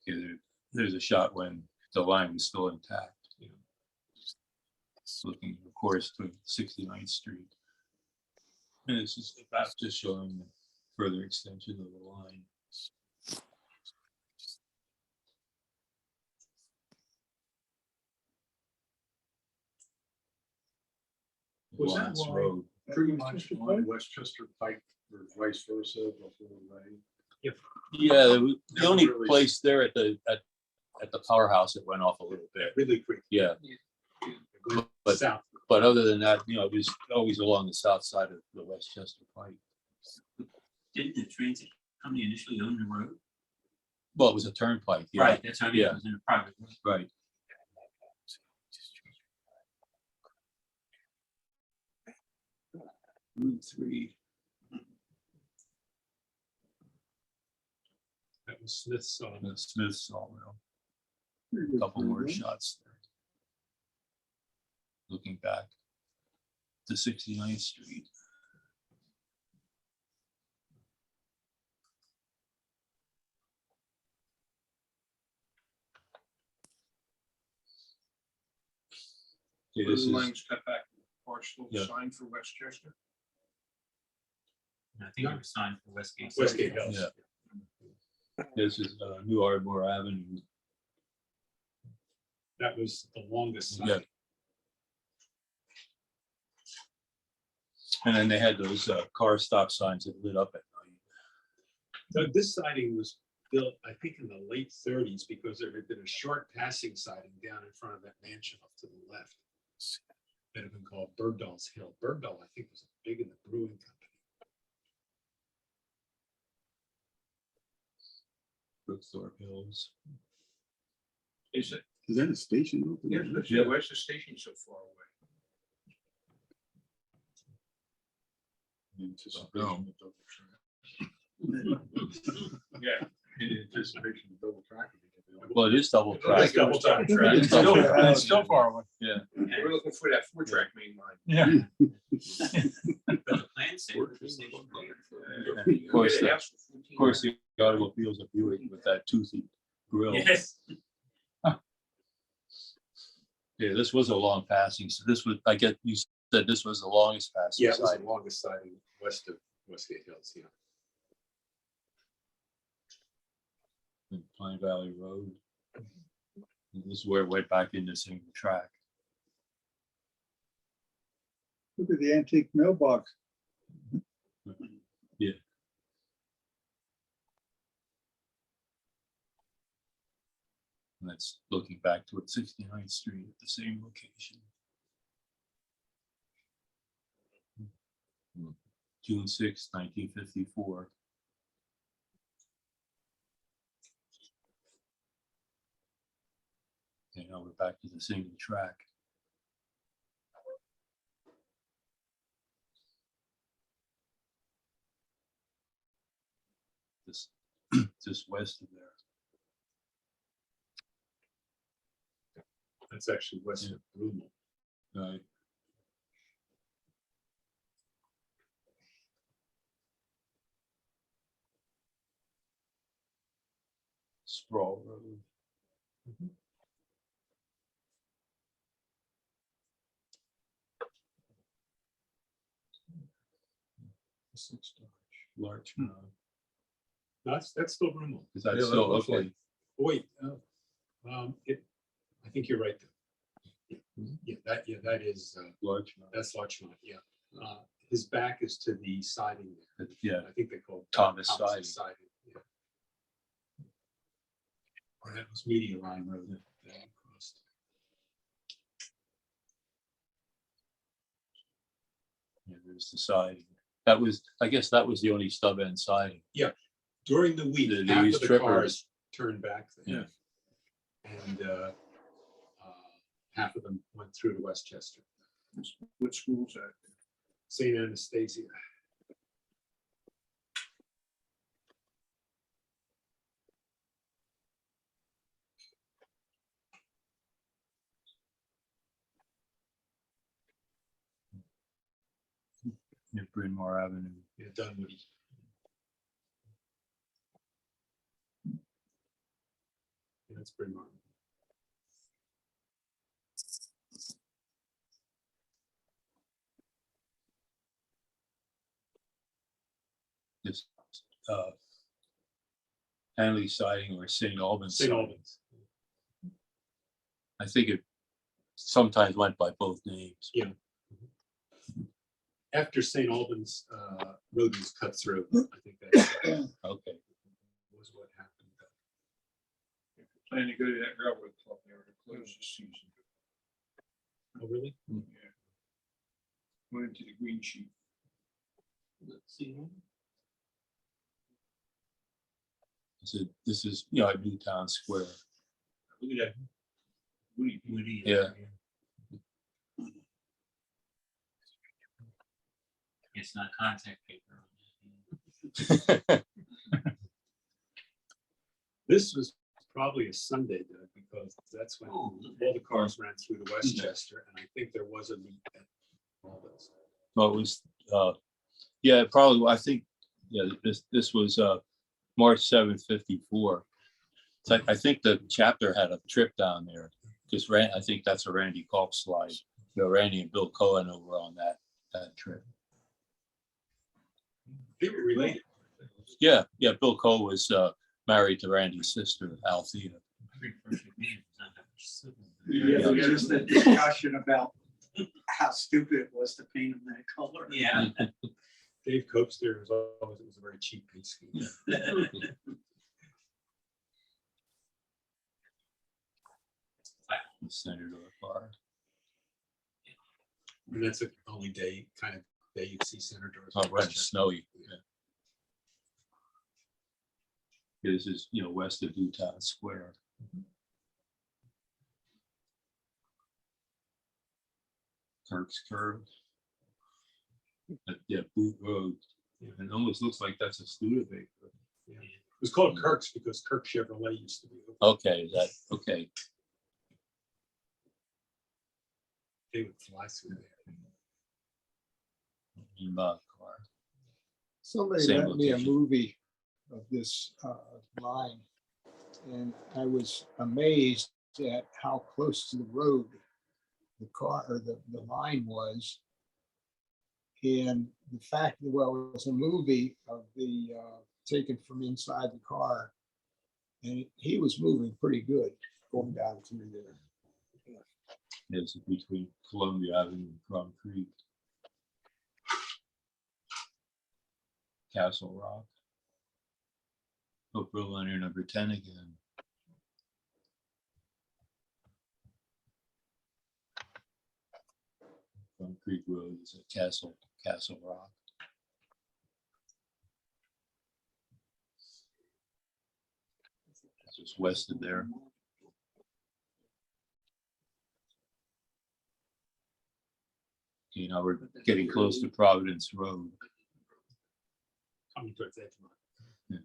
Okay, there's a shot when the line was still intact. It's looking, of course, to 69th Street. And this is about just showing the further extension of the line. Was that Lawrence line Road. pretty much on Westchester Pike or vice versa before Ray? Yeah, the only really- place there at the powerhouse, it went off a little bit. Really quick. Yeah, Going But- south. but other than that, it was always along the south side of the Westchester Pike. Didn't the transit company initially own the road? Well, it was a turnpike. Yeah. Right, that's how Yeah. it was in a private. Right. Route 3. That was Smith's. The Smith Sawmill. A couple more shots there. Looking back to 69th Street. Okay, this is, cut back partial Yeah. sign for Westchester. I think it was signed for Westgate. Westgate Hills. Yeah. This is New Ardmore Avenue. That was the longest. Yeah. And then they had those car stop signs that lit up at night. So this siding was built, I think, in the late 30s because there had been a short passing siding down in front of that mansion off to the left. That had been called Bergdahl's Hill. Bergdahl, I think, was big in the brewing company. Brookthorpe Hills. Is it? Is that a station? Yeah, Yeah. where's the station so far away? Anticipation of double track. Yeah. In anticipation of double track. Well, it is double It's track. double track. It's double track. It's still far away. Yeah. We're looking for that 4-track main line. Yeah. But the plan said for the station. Of course, the automobiles are Buick with that toothy grill. Yes. Yeah, this was a long passing. So this was, I get, you said this was the longest passing. Yeah, it was side. the longest siding west of Westgate Hills, yeah. in Pine Valley Road. And this is where it went back into single track. Look at the antique mailbox. Yeah. And that's looking back toward 69th Street at the same location. June 6, 1954. And now we're back to the single track. just west of there. That's actually west of Brumel. Right. Sprawl Road. Large. That's still Brumel. Is that Yeah, still looks okay? like- Wait, I think you're right. Yeah, that is, Large. that's Larchmont, yeah. His back is to the siding there. Yeah, I think they call it. Thomas Siding. Yeah. Or that was Media Line Road that he crossed. yeah, there's the siding. That was, I guess that was the only stub end siding. During the week, These half of the trippers. cars turned back there. Yeah. And half of them went through to Westchester. What school's that? St. Anastasia. Near Bryn Mawr Avenue. Yeah, Dunwoody. Yeah, that's Bryn Mawr. This Hanley siding or St. Albans. St. siding. Albans. I think it sometimes went by both names. Yeah. After St. Albans, road was cut through. I think that Okay. was what happened. Planning to go to that railroad club there to close the season. Oh, really? Yeah. Went into the green sheet. Let's see. So this is, Newtown Square. Look at that. Woody. Yeah. It's not contact paper. This was probably a Sunday, Doug, because that's when all the cars ran through to Westchester, and I think there was a meet at Albans. Well, it was, probably, I think, this was March 7th, 54. So I think the chapter had a trip down there because I think that's a Randy Kalk slide. Randy and Bill Cohen over on that trip. They were related. Yeah, Bill Cohen was married to Randy's sister, Althea. Yeah, just a discussion about how stupid it was to paint them that color. Yeah. Dave Copster was always, it was a very cheap paint scheme. Senator car. And that's the only day, kind of day you'd see senators. Oh, right, snowy. Yeah. This is, west of Newtown Square. Kirk's Curve. Boot Road. It almost looks like that's a Studebaker. Yeah. It was called Kirk's because Kirk Chevrolet used to be. Okay, is that okay? They would fly through there. Car. Somebody Same lent me a location. movie of this line, and I was amazed at how close to the road the car or the line was. And the fact that, well, it was a movie of the taken from inside the car, and he was moving pretty good going down through there. It's between Columbia Avenue and Crum Creek. Castle Rock. Hope Road Liner number 10 again. Crum Creek Road is at Castle Rock. It's just west of there. We're getting close to Providence Road. Coming towards Edgemont.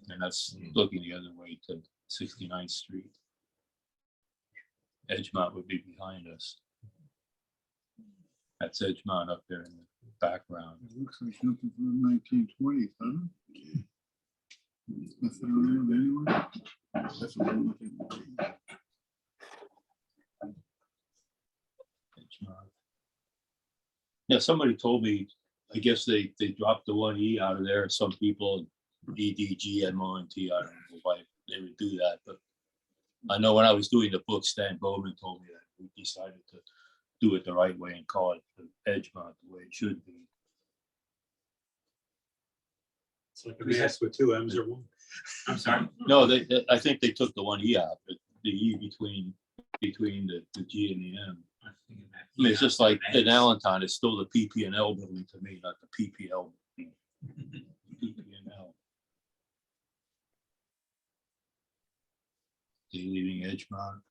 And that's looking the other way to 69th Street. Edgemont would be behind us. That's Edgemont up there in the background. It looks like something from the 1920s, huh? Nothing around anywhere. That's what I'm looking at. Edgemont. Yeah, somebody told me, I guess they dropped the one E out of there. Some people, EDGMONT, I don't know why they would do that, but I know when I was doing the book, Stan Bowman told me that we decided to do it the right way and call it the Edgemont the way it should be. It's like a mess with two M's or one. I'm sorry. No, I think they took the one E out, but the E between the G and the M. I mean, it's just like in Allentown, it's still the PP&L building to me, not the PPL. PP&L. They leaving Edgemont.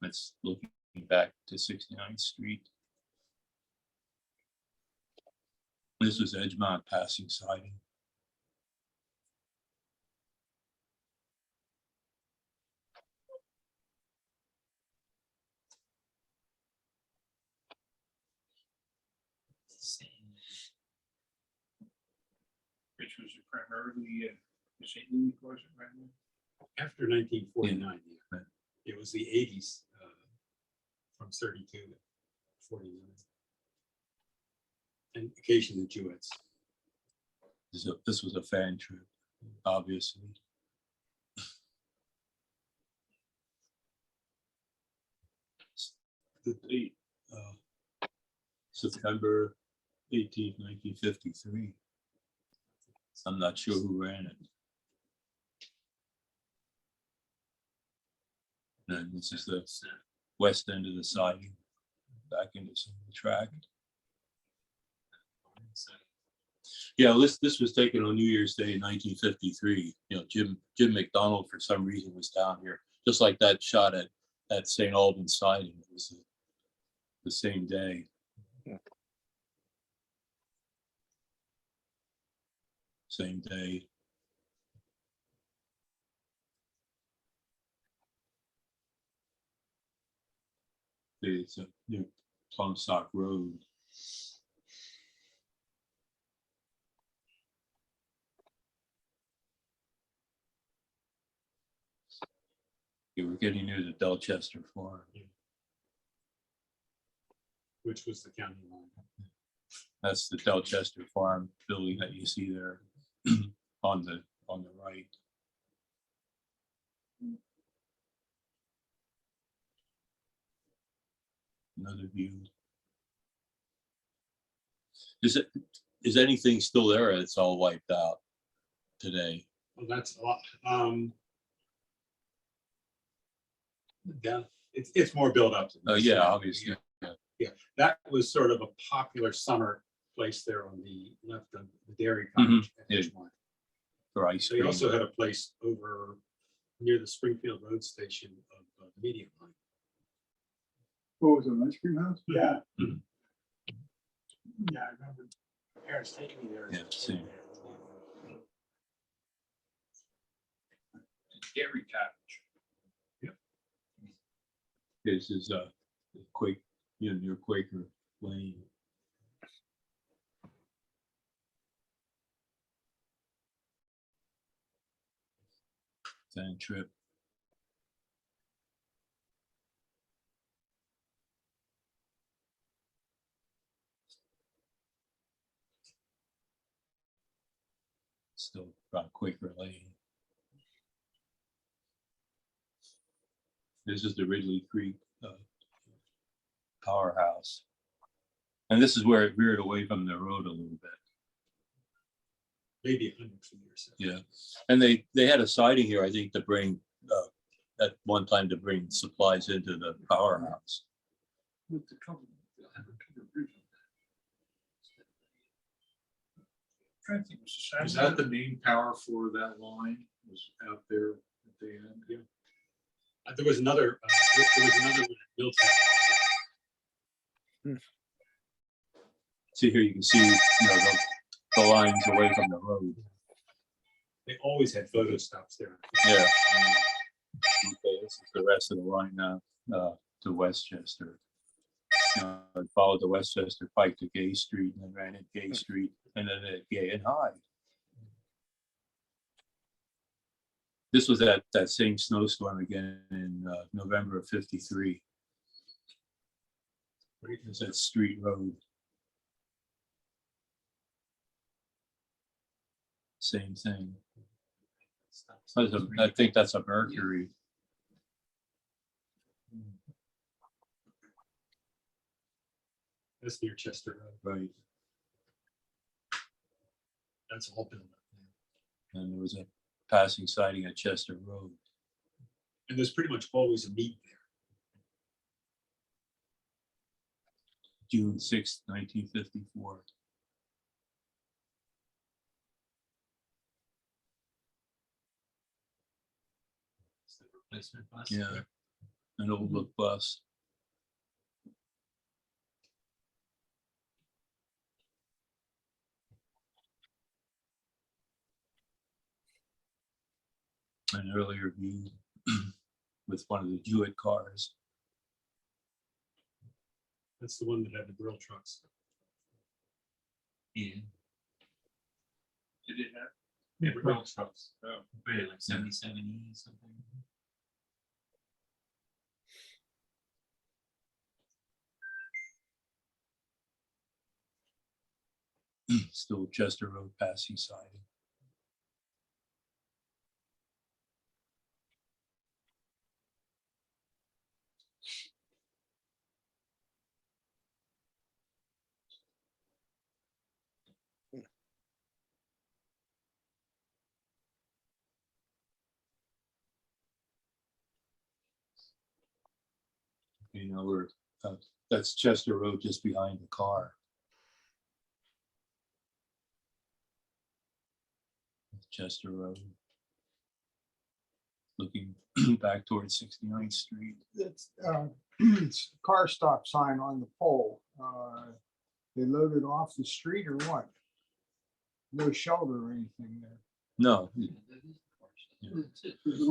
That's looking back to 69th Street. This was Edgemont passing siding. Which was primarily St. Louis portion right now. After 1949, yeah. It was the 80s, from 32 to 49. And occasionally duets. This was a fan trip, obviously. The date, September 18th, 1953. I'm not sure who ran it. And this is the west end of the siding, back into some of the track. Yeah, this was taken on New Year's Day in 1953. You know, Jim McDonald for some reason was down here, just like that shot at St. Albans siding. It was the same day. Yeah. Same day. It's a new Plumstock Road. You were getting near the Delchester Farm. Which was the county line. That's the Delchester Farm building that you see there on the right. Another view. Is anything still there? It's all wiped out today. Well, that's a lot. Down, it's more built up. Oh yeah, obviously. Yeah, that was sort of a popular summer place there on the left of the dairy cottage. Yeah. For ice So cream. you also had a place over near the Springfield Road station of the medium line. What was it, an ice cream house? Yeah. Mhm. Yeah, I remember parents taking me there. Yeah, same. Dairy cottage. This is near Quaker Lane. Fan trip. Still around Quaker Lane. This is the Ridley Creek powerhouse. And this is where it veered away from the road a little bit. Maybe 100 feet or so. Yeah. And they had a siding here, I think, to bring, at one time to bring supplies into the powerhouse. With the cover bridge on that. Is that the main power for that line? Was out there at the end? Yeah. There was another one built. See here, you can see, the lines away from the road. They always had photo stops there. Yeah. Okay, this is the rest of the line now, to Westchester. I followed the Westchester Pike to Gay Street and then ran at Gay Street and then at Gay and Hyde. This was that same snowstorm again in November of '53. It was at Street Road. Same thing. I think that's a Mercury. That's near Chester Road. Right. That's all built up. And there was a passing sighting at Chester Road. And there's pretty much always a meet there. June 6th, 1954. It's the replacement bus. Yeah, an old look bus. An earlier view with one of the Jewett cars. That's the one that had the grill trucks. Yeah. Did it have? Yeah, grill trucks. Oh, really, like 77 E something. Still Chester Road passing sighting. We're that's Chester Road just behind the car. Chester Road. Looking back towards 69th Street. It's it's a car stop sign on the pole. They loaded off the street or what? No shelter or anything there. No.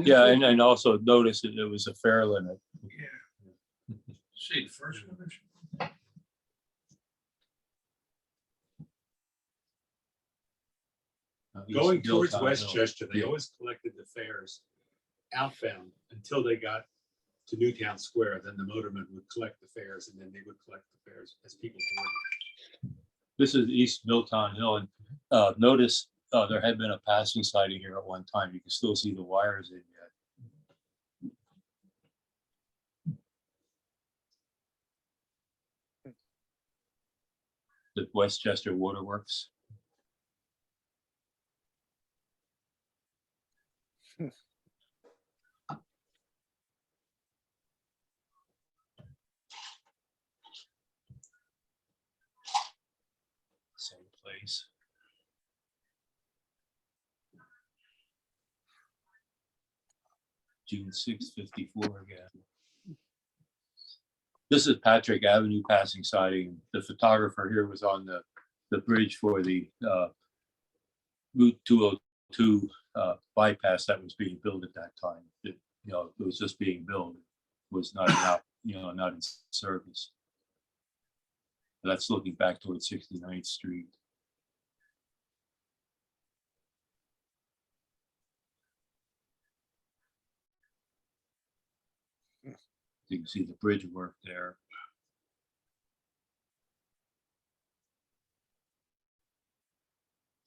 Yeah, and also notice that it was a fare limit. Yeah. See, first one. Going towards Hilltown Hill. Westchester, they always collected the fares outbound until they got to Newtown Square. Then the motorman would collect the fares, and then they would collect the fares as people boarded. This is East Milltown Hill, and notice there had been a passing sighting here at one time. You can still see the wires in yet. The Westchester Waterworks. Same place. June 6th, 54 again. This is Patrick Avenue passing sighting. The photographer here was on the bridge for the Route 202 bypass that was being built at that time. It was just being built. It was not out, not in service. That's looking back towards 69th Street. You can see the bridge work there.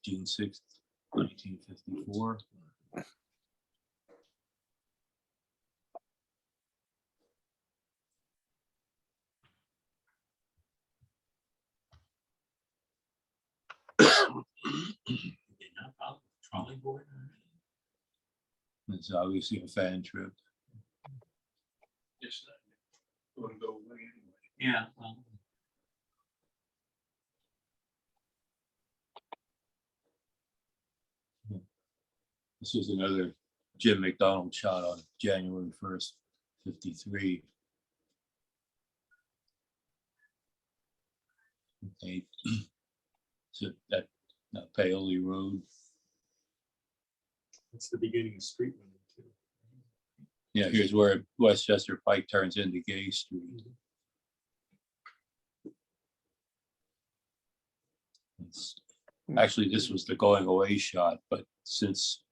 June 6th, 1954. Trolley board. It's obviously a fan trip. Yes. Wouldn't go away anyway. Yeah. This is another Jim McDonald shot on January 1st, 53. Okay. So that Paoli Road. It's the beginning of street running too. Yeah, here's where Westchester Pike turns into Gay Street. Actually, this was the going away shot, but since,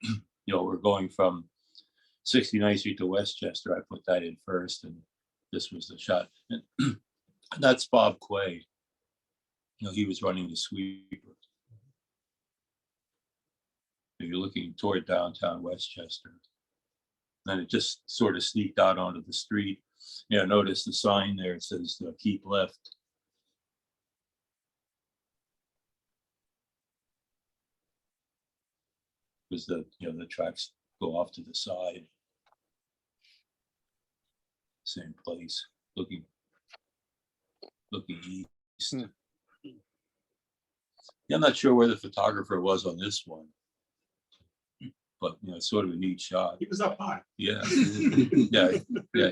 we're going from 69th Street to Westchester, I put that in first, and this was the shot. And that's Bob Quay. He was running the sweeper. If you're looking toward downtown Westchester. And it just sort of sneaked out onto the street. Notice the sign there, it says keep left. Because the tracks go off to the side. Same place, looking east. I'm not sure where the photographer was on this one. But it's sort of a neat shot. He was up high. Yeah. Yeah. Yeah.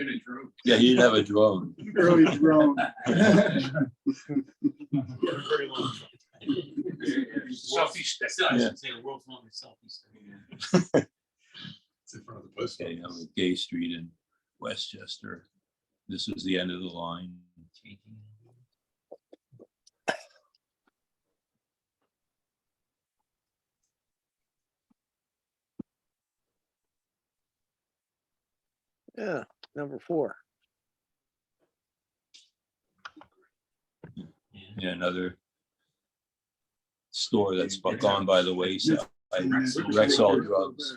Yeah, he didn't have a drone. Early drone. Very long. Selfie stick. Yeah. Say the world's longest selfie stick. It's in front of the post Okay, office. with Gay Street in Westchester. This was the end of the line. Yeah, number 4. Yeah, another store that's gone by the wayside. Rexall Drugs.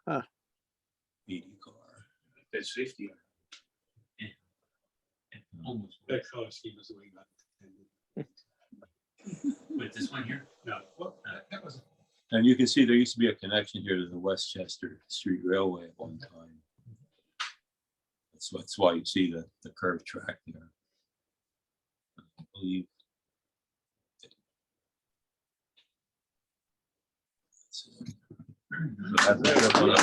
Huh. 80 car. That's 50. Almost. That color scheme is the way that. Wait, this one here? No. That was. And you can see there used to be a connection here to the Westchester Street Railway at one time. That's why you see the curved track there. I believe. So that's the trip on the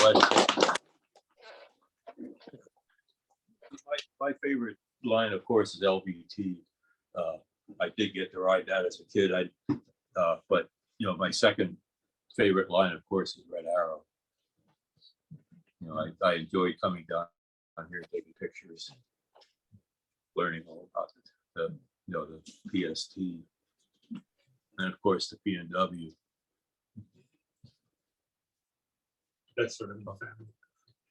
West. My favorite line, of course, is LBT. I did get to ride that as a kid. But my second favorite line, of course, is Red Arrow. I enjoyed coming down here, taking pictures, learning all about the PST, and of course the PNW. That's sort of my family.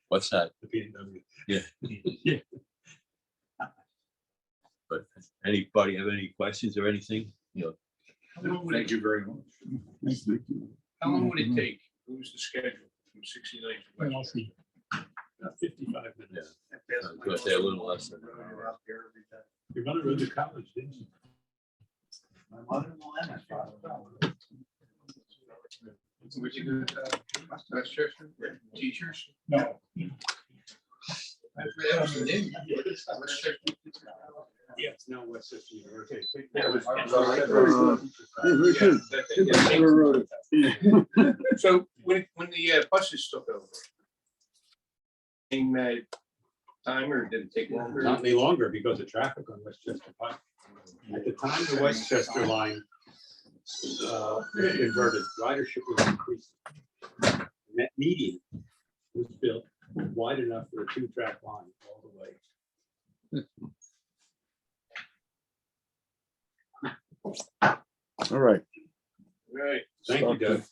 What's that? The PNW. Yeah. But anybody have any questions or anything? Thank you very much. How long would it take? What was the schedule from 69 to West? 55 minutes. I was gonna say a little less than that. You're gonna go to college, didn't you? My mother-in-law and my father. Would you go to Westchester? Teachers? No. Yes, now Westchester University. So when the buses took over, same time, or did it take longer? Not any longer because of traffic on Westchester Pike. At the time, the Westchester line inverted, ridership was increasing. And that median was built wide enough for a 2-track line all the way. All right. Right. Thank you, Doug.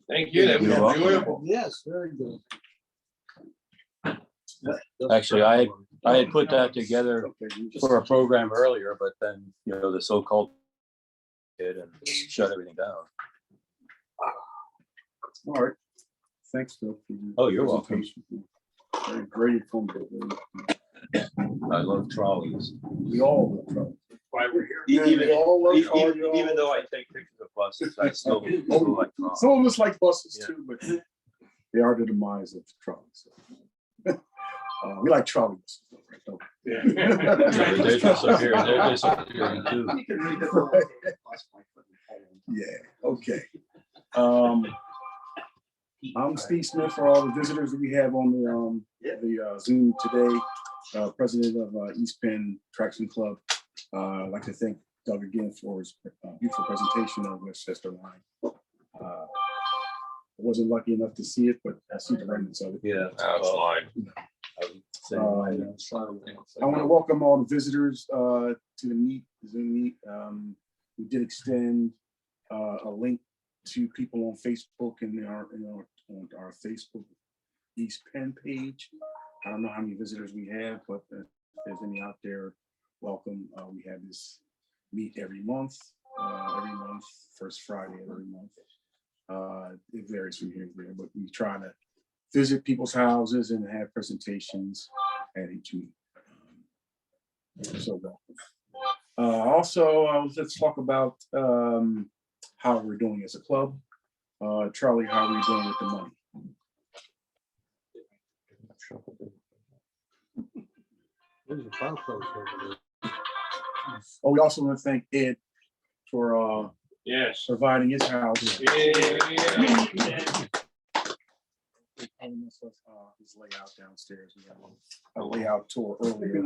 Thank you. That was You're welcome. enjoyable. Yes, very good. Actually, I had put that together for a program earlier, but then, the so-called did and shut everything down. All right. Thanks, Phil. for your Oh, you're welcome. presentation. Very great informative. I love trolleys. We all love trouble. Why we're here. Even Though I take pictures of buses, I still like trolleys. Some of us like buses Yeah. too, but they are the demise of trolleys. So. We like trolley buses. Though, right? They're disappearing, they're disappearing too. Yeah, okay. I'm Steve Smith for all the visitors that we have on the Zoom today. president of East Penn Traction Club. I'd like to thank Doug again for his beautiful presentation of Westchester Line. I wasn't lucky enough to see it, but I see the remnants of it. Yeah. That's fine. I want to welcome all the visitors to the Zoom meet. We did extend a link to people on Facebook and on our Facebook East Penn page. I don't know how many visitors we have, but if there's any out there, welcome. We have this meet every month, first Friday of every month. It varies from here to there, but we try to visit people's houses and have presentations at each meet. So welcome. Also, let's talk about how we're doing as a club. Charlie, how are we doing with the money? Oh, we also want to thank Ed for Yes. providing his house. His layout downstairs. We had a layout tour earlier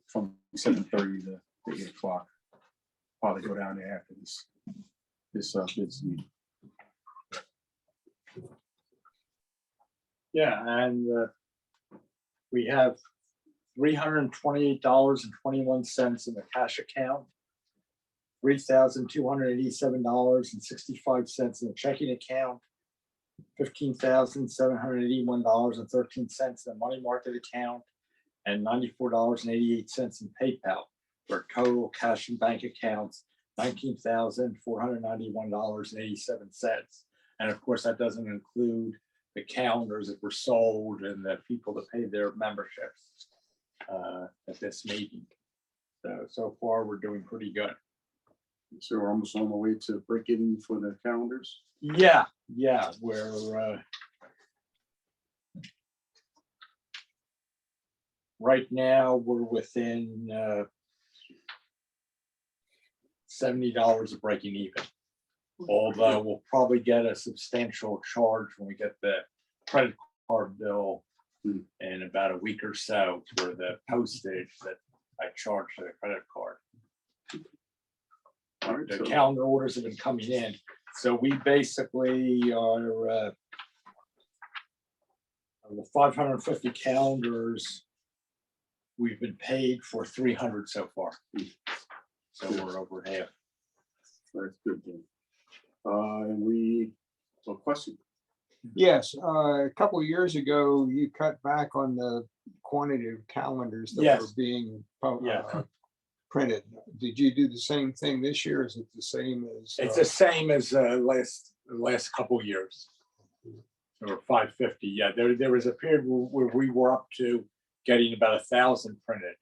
from 7:30 to 8 o'clock. Probably go down there after this business meeting. Yeah, and we have $328.21 in the cash account, $3,287.65 in the checking account, $15,781.13 in the money market account, and $94.88 in PayPal, for total cash and bank accounts, $19,491.87. And of course, that doesn't include the calendars that were sold and the people that paid their memberships at this meeting. So far, we're doing pretty good. So we're almost on the way to break even for the calendars. Yeah, we're right now, we're within $70 of breaking even. Although we'll probably get a substantial charge when we get the credit card bill in about a week or so for the postage that I charge for the credit card. The calendar orders have been coming in, so we basically are the 550 calendars. We've been paid for 300 so far, so we're over half. That's good. And so question. Yes, a couple of years ago, you cut back on the quantity of calendars that Yes. were being Yeah. printed. Did you do the same thing this year? Is it the same as? It's the same as last couple of years. There were 550. Yeah, there was a period where we were up to getting about 1,000 printed.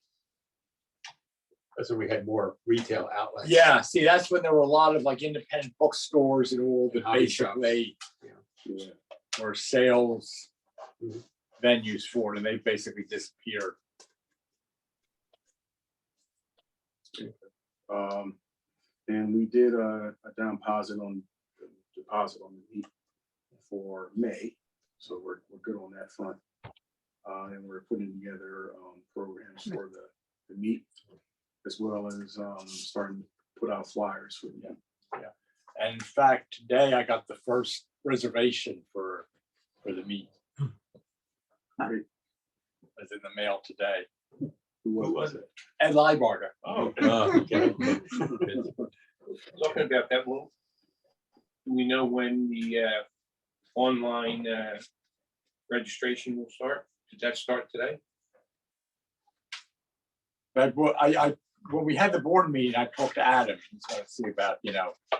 So we had more retail outlets. Yeah, see, that's when there were a lot of like independent bookstores and all that Hobby shops. basically were sales venues for it, and they basically disappeared. And we did a deposit on the meet for May, so we're good on that front. And we're putting together programs for the meet, as well as starting to put out flyers for them. Yeah, and in fact, today I got the first reservation for the meet. Great. It's in the mail today. Who was it? Ed Liebarger. Oh, okay. Talking about that, well, do we know when the online registration will start? Did that start today? But when we had the board meeting, I talked to Adam. He's going to see about,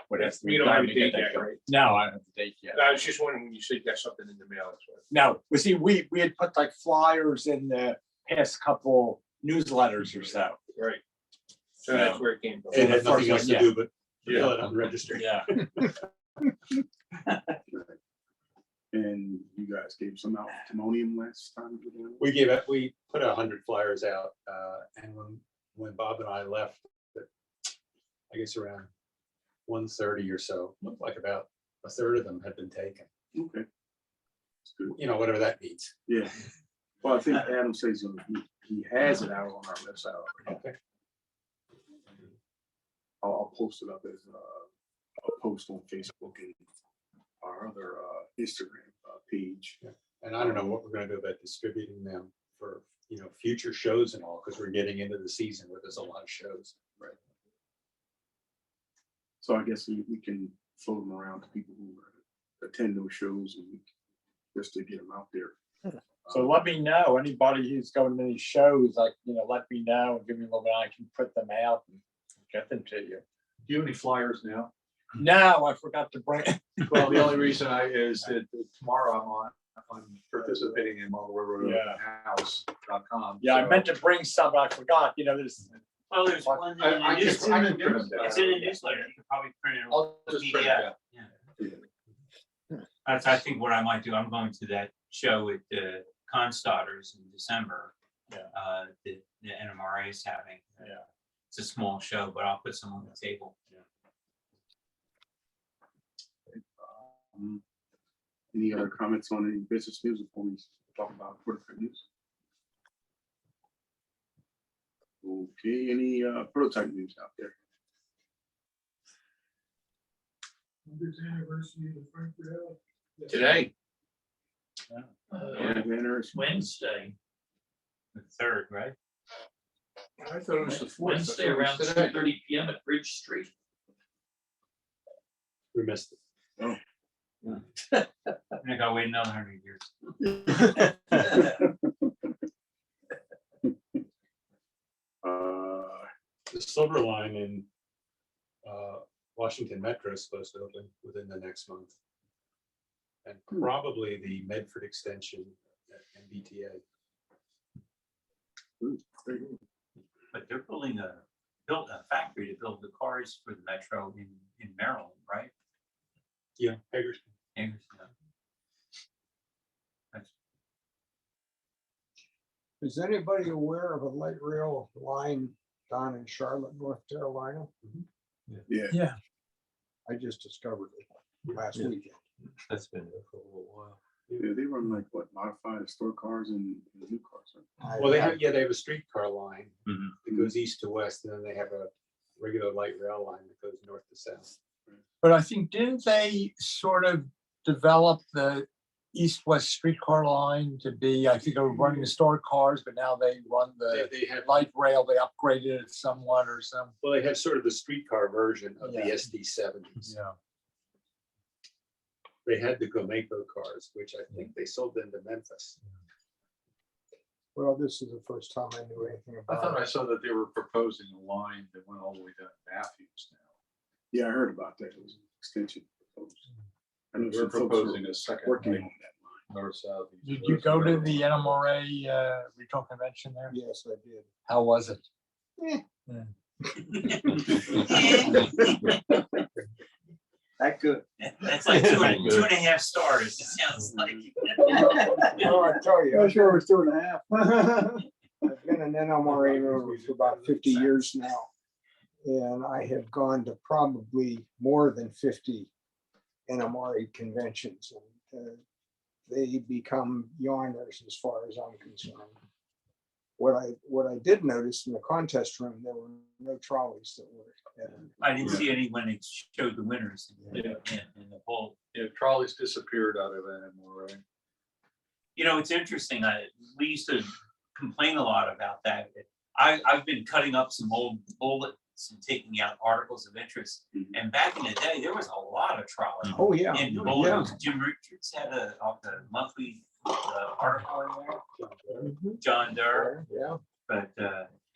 what has to be You don't done have a to get date that yet, going. right? No, I don't have the date yet. I was just wondering when you said you got something in the mail. That's what. No, we see, we had put like flyers in the past couple newsletters or so. Right. So that's where it came from. It had The first nothing else one, to yeah. do but fill it out and register. Yeah. And you guys gave some out timonium last time. We put 100 flyers out, and when Bob and I left, I guess around 1:30 or so, looked like about a third of them had been taken. Okay. That's good. Whatever that means. Yeah. Well, I think Adam says he has it out on our website already. Okay. I'll post it up as a post on Facebook and our other Instagram page. And I don't know what we're gonna do about distributing them for, future shows and all, because we're getting into the season where there's a lot of shows. Right. So I guess we can float them around to people who attend those shows and just to get them out there. So let me know, anybody who's going to these shows, like, let me know and give me a little bit, I can print them out and get them to you. Do you have any flyers now? No, I forgot to bring. Well, the only reason is that tomorrow I'm participating in Model Railroad House.com. Yeah, I meant to bring some, but I forgot, there's. Well, there's one in I the can newsletter. print them down. It's in the newsletter. You can probably print it. I'll just print it PDF. out. Yeah. That's, I think what I might do, I'm going to that show at the Constotters in December. Yeah. The NMRA is having. Yeah. It's a small show, but I'll put some on the table. Any other comments on any business news before we talk about corporate news? Okay, any prototype news out there? Today. Wednesday. The 3rd, right? I thought it was the 4th. Wednesday around 2:30 PM at Bridge Street. We missed it. Oh. I gotta wait another 100 years. The Silver Line in Washington Metro is supposed to open within the next month. And probably the Medford extension at MBTA. But they're building a factory to build the cars for the Metro in Maryland, right? Yeah, Hagerstown. Is anybody aware of a light rail line down in Charlotte, North Carolina? Yeah. I just discovered it last weekend. That's been there for a little while. Yeah, they run like what, modified historic cars and new cars. Right? Well, they have a streetcar line that goes east to west, and then they have a regular light rail line that goes north to south. But I think, didn't they sort of develop the east-west streetcar line to be, I think they were running historic cars, but now they run the They have, light rail, they upgraded it somewhat or some. well, they have sort of the streetcar version of the Yeah. SD70s. Yeah. They had the Gomeco cars, which I think they sold them to Memphis. Well, this is the first time I knew anything I about thought I it. saw that they were proposing a line that went all the way down to Matthews now. Yeah, I heard about that. It was an extension proposed. I know We're some folks were proposing a second working lane, on that line. north, south. east, Did you west, go to whatever. the NMRA regional convention there? Yes, I did. How was it? That good. That's like 2.5 stars, it sounds like. Oh, I tell you. I'm sure it was 2.5. I've been an NMRA member for about 50 years now. And I have gone to probably more than 50 NMRA conventions. And they become yawners as far as I'm concerned. What I did notice in the contest room, there were no trolleys that were. I didn't see any when it showed the winners in Yeah. in the poll. Yeah, trolleys disappeared out of anymore, right? It's interesting. We used to complain a lot about that. I've been cutting up some old bullets and taking out articles of interest. And back in the day, there was a lot of trolleys. Oh, yeah. And Yeah. bulletins. Jim Richards had a monthly article in there. John Durr. Yeah. But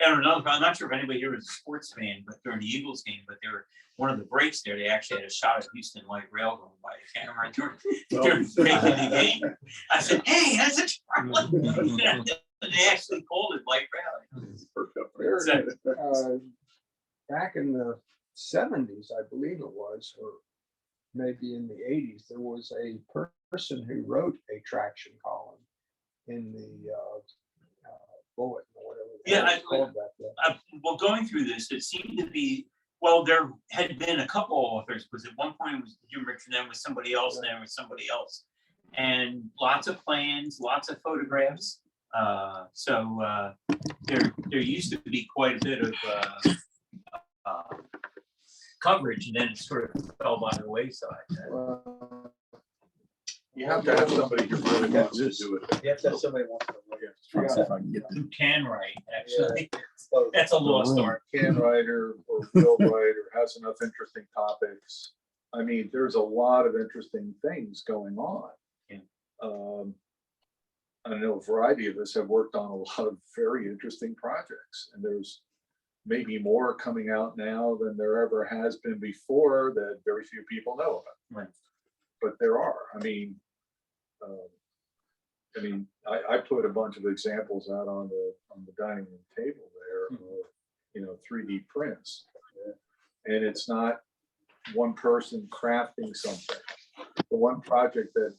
and another, I'm not sure if anybody here was a sports fan, but during the Eagles game, but they were one of the breaks there, they actually had a shot of Houston Light Rail going by the camera during breaking the game. I said, hey, that's a trolley. They actually called it Light Rail. Back in the 70s, I believe it was, or maybe in the 80s, there was a person who wrote a traction column in the bulletin or whatever. Well, going through this, it seemed to be, well, there had been a couple authors, because at one point it was Jim Richard, then was somebody else, and then was somebody else. And lots of plans, lots of photographs. So there used to be quite a bit of coverage, and then it sort of fell by the wayside. You have to have somebody who really wants to do it. You have to have somebody who wants to. Who can write, actually. That's a lost art. Can write or will write or has enough interesting topics. I mean, there's a lot of interesting things going on. Yeah. I know a variety of us have worked on a lot of very interesting projects, and there's maybe more coming out now than there ever has been before that very few people know about. Right. But there are. I mean, I put a bunch of examples out on the dining room table there, of, 3D prints, and it's not one person crafting something. The one project that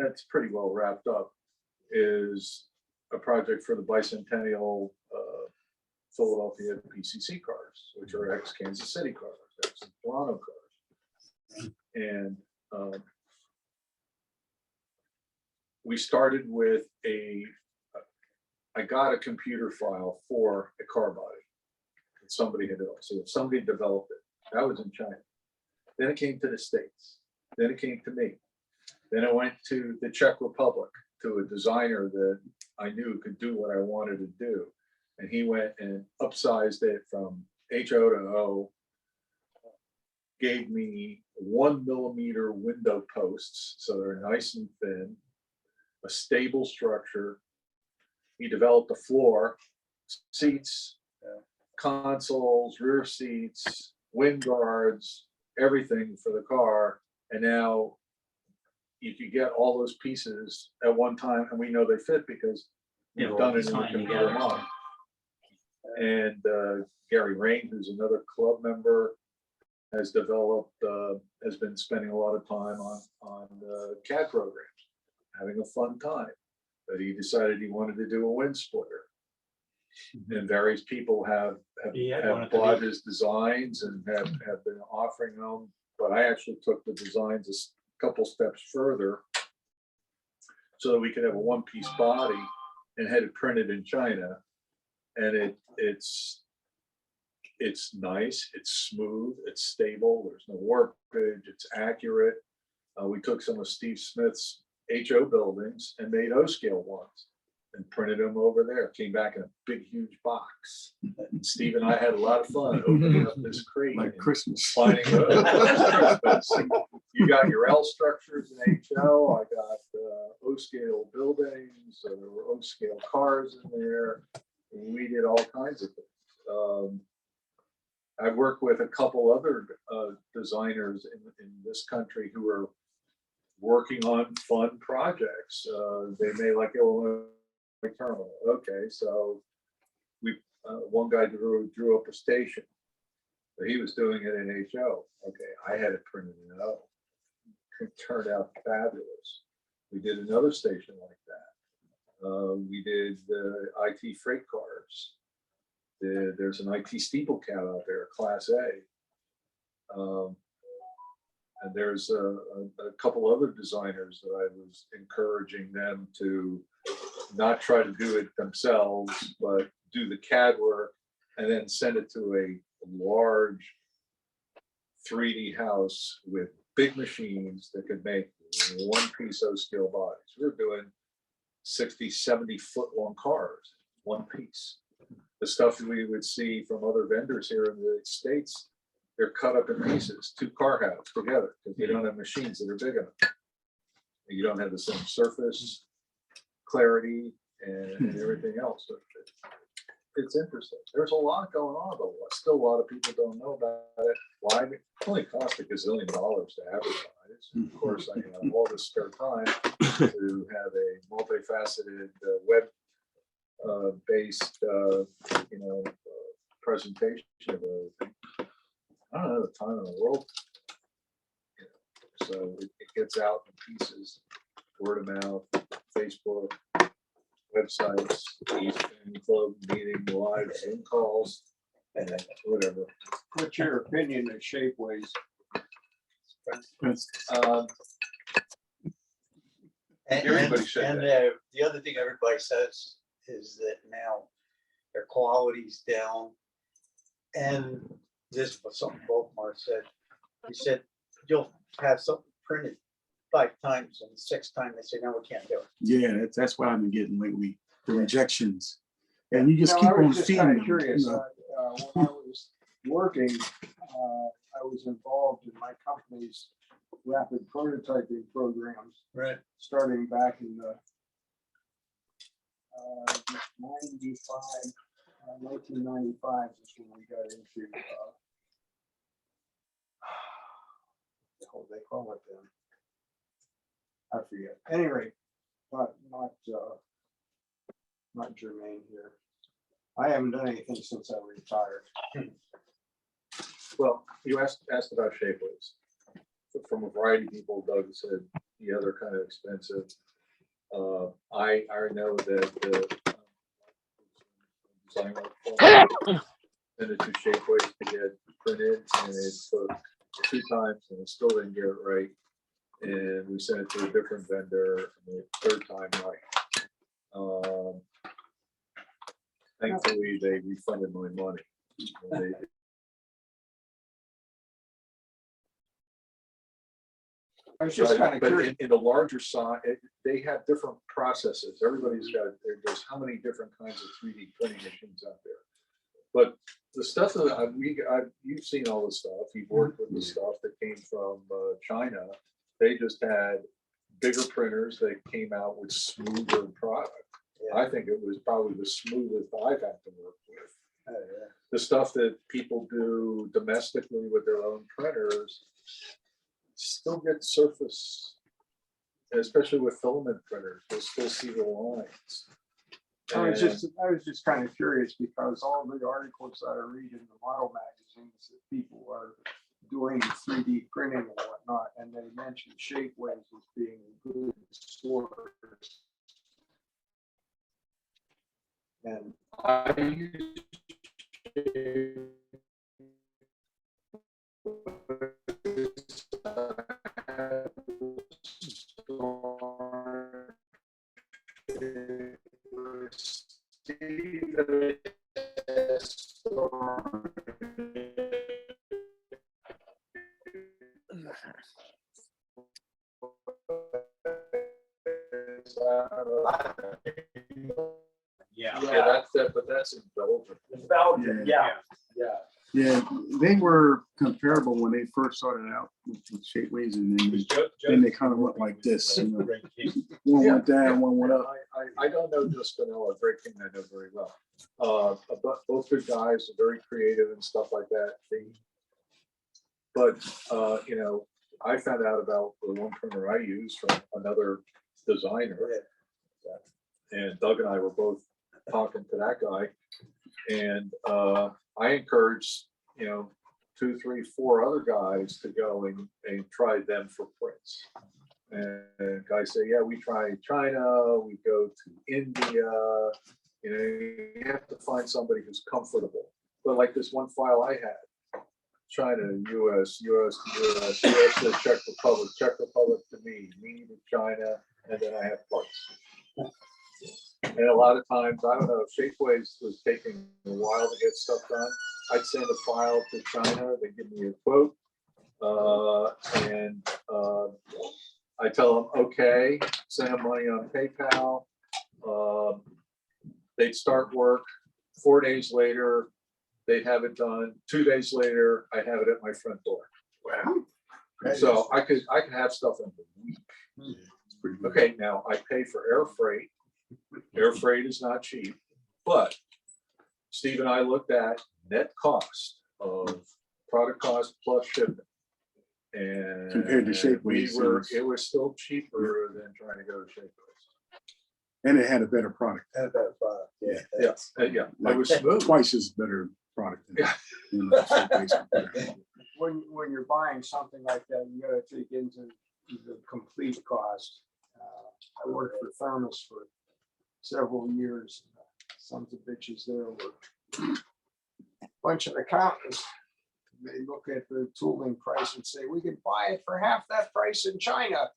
it's pretty well wrapped up, is a project for the bicentennial Philadelphia PCC cars, which are ex-Kansas City cars, ex-Toronto cars. And we started with I got a computer file for a car body that somebody had developed. So somebody developed it. That was in China. Then it came to the States. Then it came to me. Then it went to the Czech Republic, to a designer that I knew could do what I wanted to do. And he went and upsized it from HO to O, gave me 1 millimeter window posts, so they're nice and thin, a stable structure. He developed a floor, seats, consoles, rear seats, wind guards, everything for the car. And now you could get all those pieces at one time, and we know they fit because we've done it in the computer model. And Gary Rain, who's another club member, has developed, has been spending a lot of time on CAD programs, having a fun time. But he decided he wanted to do a wind splitter. And various people have bought his designs and have been offering them. But I actually took the designs a couple steps further so that we could have a one-piece body and had it printed in China. And it's nice, it's smooth, it's stable, there's no warpage, it's accurate. We took some of Steve Smith's HO buildings and made O-scale ones and printed them over there. Came back in a big, huge box. And Steve and I had a lot of fun opening up this crate. Like Christmas. Finding those. You got your L structures in HO. I got O-scale buildings. So there were O-scale cars in there. We did all kinds of things. I worked with a couple other designers in this country who are working on fun projects. They may like Illinois Terminal. Okay, so one guy drew up a station. But he was doing it in HO. Okay, I had it printed in O. It turned out fabulous. We did another station like that. We did the IT freight cars. There's an IT steeple cab out there, Class A. And there's a couple other designers that I was encouraging them to not try to do it themselves, but do the CAD work and then send it to a large 3D house with big machines that could make one-piece O-scale bodies. We were doing 60, 70 foot long cars, one piece. The stuff we would see from other vendors here in the United States, they're cut up in pieces, 2 car halves together, because they don't have machines that are big enough. You don't have the same surface, clarity, and everything else. So it's interesting. There's a lot going on, but still a lot of people don't know about it. Why? It only costs $1 gazillion to advertise. Of course, I have all this spare time to have a multifaceted web-based, presentation of everything. I don't know the time in the world. So it gets out in pieces, word of mouth, Facebook, websites, club meeting, live Zoom calls, and whatever. What's your opinion of Shapeways? Everybody said and the other thing everybody says is that now their quality's down. And this was something Baltimore said. He said, you'll have something printed 5 times and the 6th time they say, no, we can't do it. Yeah, that's what I've been getting lately, the rejections. And you just No, keep I was on just feeding kinda them. curious, you know. when I was working, I was involved in my company's rapid prototyping programs. Right. Starting back in the 1995 is when we got into, what do they call it then? I forget. Anyway, not germane here. I haven't done anything since I retired. Well, you asked about Shapeways. From a variety of people, Doug said, yeah, they're kind of expensive. I know that the design work sent it to Shapeways to get printed, and it took 2 times, and it still didn't get it right. And we sent it to a different vendor, and the 3rd time right. Thankfully, they refunded my money. I was just kind of But curious. in the larger size, they have different processes. Everybody's got, there's how many different kinds of 3D printing machines out there. But the stuff that you've seen all the stuff, you've worked with the stuff that came from China. They just had bigger printers that came out with smoother product. I think it was probably the smoothest I've had to work with. The stuff that people do domestically with their own printers still get surface, especially with filament printers. You'll still see the lines. I was just kind of curious because all the articles that I read in the model magazines that people are doing 3D printing and whatnot, and they mention Shapeways as being a good source. And I use But that's in Belgium. Belgium, yeah. Yeah, they were comparable when they first started out with Shapeways, and then they kind of went like this. You know? One went down, one went up. I don't know just Vanilla, Greg King I know very well. But both good guys, are very creative and stuff like that. But I found out about the one printer I use from another designer, and Doug and I were both talking to that guy, and I encouraged 2, 3, 4 other guys to go and try them for prints. And guys say, yeah, we try China, we go to India. You have to find somebody who's comfortable. But like this one file I had, China, US, US to US, US to Czech Republic to me to China, and then I have parts. And a lot of times, I don't know, if Shapeways was taking a while to get stuff done, I'd send a file to China, they give me a quote, and I tell them, okay, send them money on PayPal. They'd start work. 4 days later, they'd have it done. 2 days later, I'd have it at my front door. Wow. So I could have stuff in a week. Okay, now I pay for air freight. Air freight is not cheap, but Steve and I looked at net cost of product cost plus shipping. And compared to Shapeways, it was still cheaper than trying to go to Shapeways. And it had a better product. Yeah. It was smooth. Twice as better product. Than Shapeways. when you're buying something like that, you got to take into the complete cost. I worked for Thermos for several years. Sons of bitches there were a bunch of accountants. They look at the tooling price and say, we can buy it for half that price in China.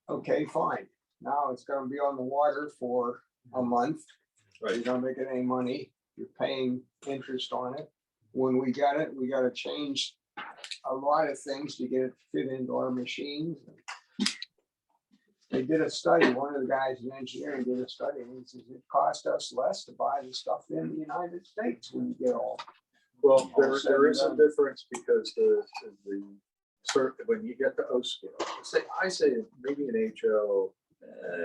Okay, fine. Now it's gonna be on the water for a month. Right. You're not making any money. You're paying interest on it. When we got it, we gotta change a lot of things to get it to fit into our machines. They did a study, one of the guys in engineering did a study, and he says it cost us less to buy the stuff in the United States when you get all. Well, there said is and a done. difference because when you get to O scale, I say maybe an HO,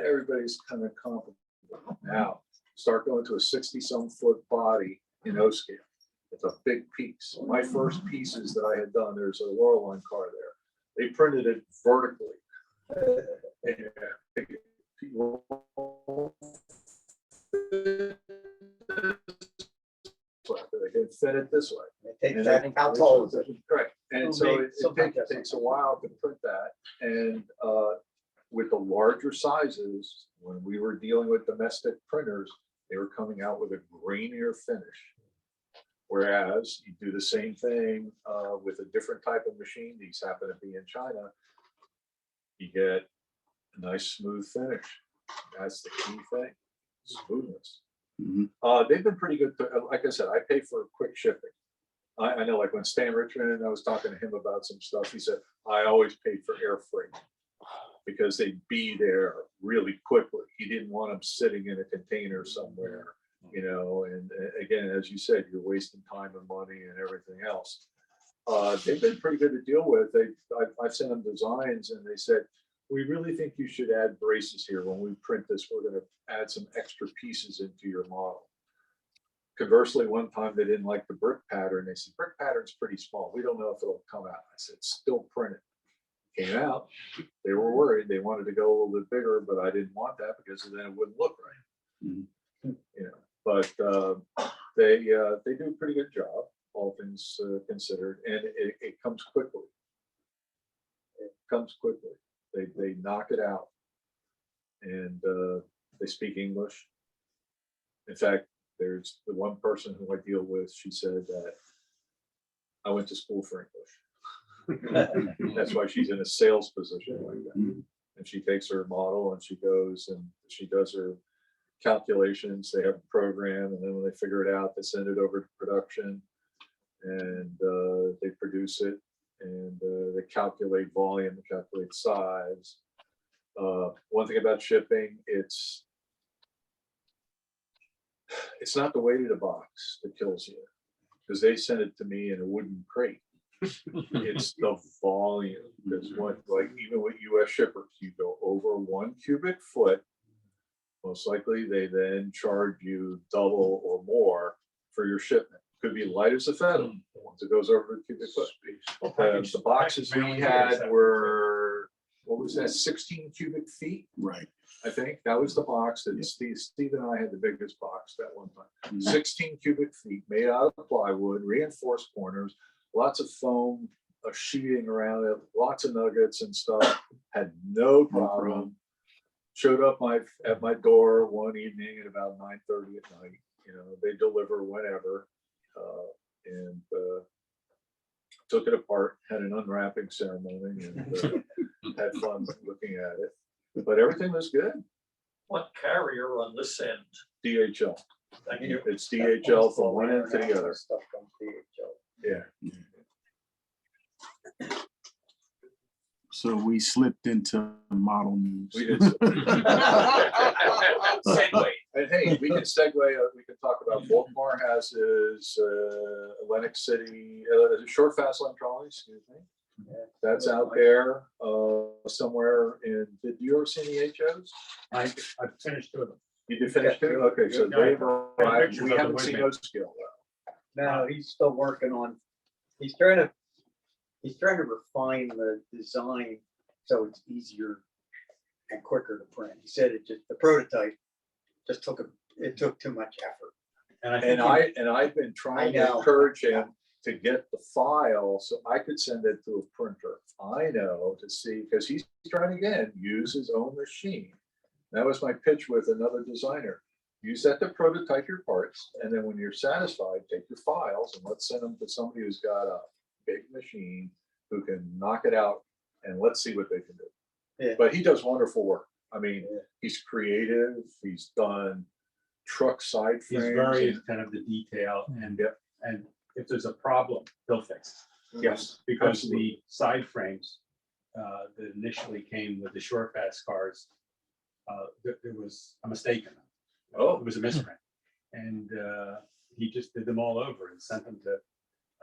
everybody's kind of comparable. Now, start going to a 60-some foot body in O scale. It's a big piece. My first pieces that I had done, there's a Loreline car there. They printed it vertically. They can fit it this way. Take that, how tall is it? Correct. And so it Something like that. takes a while to print that. And with the larger sizes, when we were dealing with domestic printers, they were coming out with a grainier finish. Whereas you do the same thing with a different type of machine, these happen to be in China, you get a nice smooth finish. That's the key thing, smoothness. They've been pretty good. Like I said, I pay for quick shipping. I know, like when Stan Richmond, I was talking to him about some stuff. He said, I always paid for air freight because they'd be there really quickly. He didn't want them sitting in a container somewhere, you know, and again, as you said, you're wasting time and money and everything else. They've been pretty good to deal with. I've sent them designs and they said, we really think you should add braces here. When we print this, we're going to add some extra pieces into your model. Conversely, one time they didn't like the brick pattern. They said, brick pattern's pretty small. We don't know if it'll come out. I said, still print it. Came out. They were worried. They wanted to go a little bit bigger, but I didn't want that because then it wouldn't look right. You know, but they do a pretty good job, all things considered, and it comes quickly. It comes quickly. They knock it out, and they speak English. In fact, there's the one person who I deal with. She said that I went to school for English. That's why she's in a sales position like that. And she takes her model and she goes and she does her calculations. They have a program, and then when they figure it out, they send it over to production, and they produce it. And they calculate volume, they calculate size. One thing about shipping, it's not the weight of the box that kills you, because they send it to me in a wooden crate. It's the volume. Because like even with US shippers, you go over 1 cubic foot, most likely they then charge you double or more for your shipment. Could be light as a feather once it goes over a cubic foot. The boxes we had were, what was that, 16 cubic feet? Right. I think that was the box that Steve and I had the biggest box that one time. 16 cubic feet, made out of plywood, reinforced corners, lots of foam, a sheeting around it, lots of nuggets and stuff. Had no problem. Showed up at my door one evening at about 9:30 at night. You know, they deliver whenever. And took it apart, had an unwrapping ceremony, and had fun looking at it. But everything was good. What carrier on this end? DHL. Thank you. It's DHL from one end to the other. Stuff comes DHL. Yeah. So we slipped into model news. We did. Segue. And hey, we can segue. We can talk about Baltimore has his Atlantic City short fast lane trolley. Excuse me. That's out there somewhere in. Did you ever see any HOs? I finished doing them. You did finish too? Okay, so Yeah, they've arrived. pictures We of them haven't with seen me. no skill though. No, he's still working on, he's trying to refine the design so it's easier and quicker to print. He said the prototype just took too much effort. And I've been trying to encourage him to get the file so I could send it to a printer. I know to see, because he's trying to, again, use his own machine. That was my pitch with another designer. Use that to prototype your parts, and then when you're satisfied, take your files and let's send them to somebody who's got a big machine who can knock it out, and let's see what they can do. Yeah. But he does wonderful work. I mean, he's creative, he's done truck side He's frames. very and- kind of the detail and, Yep. and if there's a problem, he'll fix it. Yes, Because absolutely. the side frames that initially came with the short pass cars, there was a mistake in them. Oh. It was a misprint. And he just did them all over and sent them to,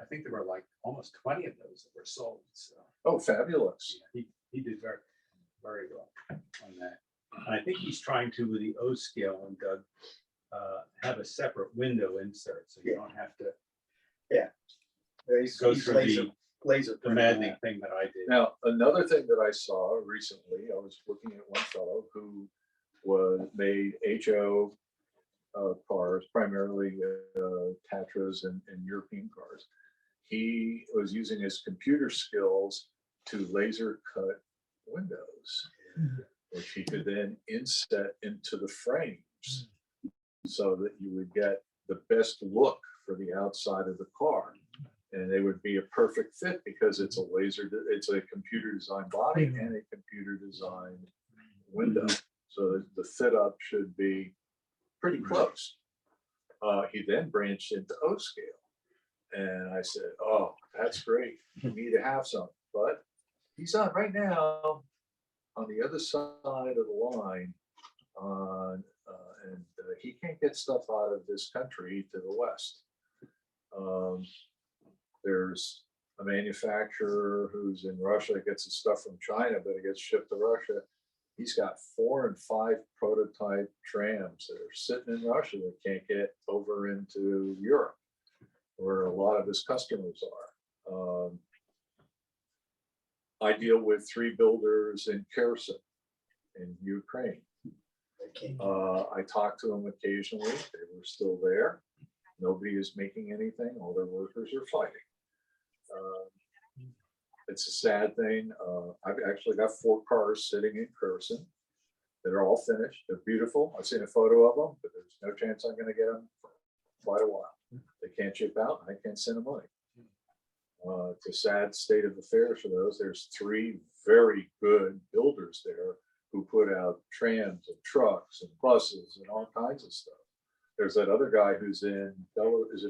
I think there were like almost 20 of those that were sold. So Oh, fabulous. yeah, he did very, very well on that. And I think he's trying to, with the O scale and Doug, have a separate window insert, so you don't have to go through the maddening thing that I did. Now, another thing that I saw recently, I was looking at one fellow who made HO cars, primarily Tatras and European cars. He was using his computer skills to laser cut windows, which he could then inset into the frames so that you would get the best look for the outside of the car. And they would be a perfect fit because it's a computer designed body and a computer designed window. So the fit up should be pretty close. He then branched into O scale. And I said, oh, that's great. You need to have some. But he's on right now on the other side of the line and he can't get stuff out of this country to the West. There's a manufacturer who's in Russia, gets his stuff from China, but it gets shipped to Russia. He's got 4 and 5 prototype trams that are sitting in Russia that can't get over into Europe, where a lot of his customers are. I deal with 3 builders in Kherson in Ukraine. I talk to them occasionally. They were still there. Nobody is making anything. All their workers are fighting. It's a sad thing. I've actually got 4 cars sitting in Kherson that are all finished. They're beautiful. I've seen a photo of them, but there's no chance I'm going to get them for quite a while. They can't ship out. I can't send them money. It's a sad state of affairs for those. There's 3 very good builders there who put out trams and trucks and buses and all kinds of stuff. There's that other guy who's in Belarus,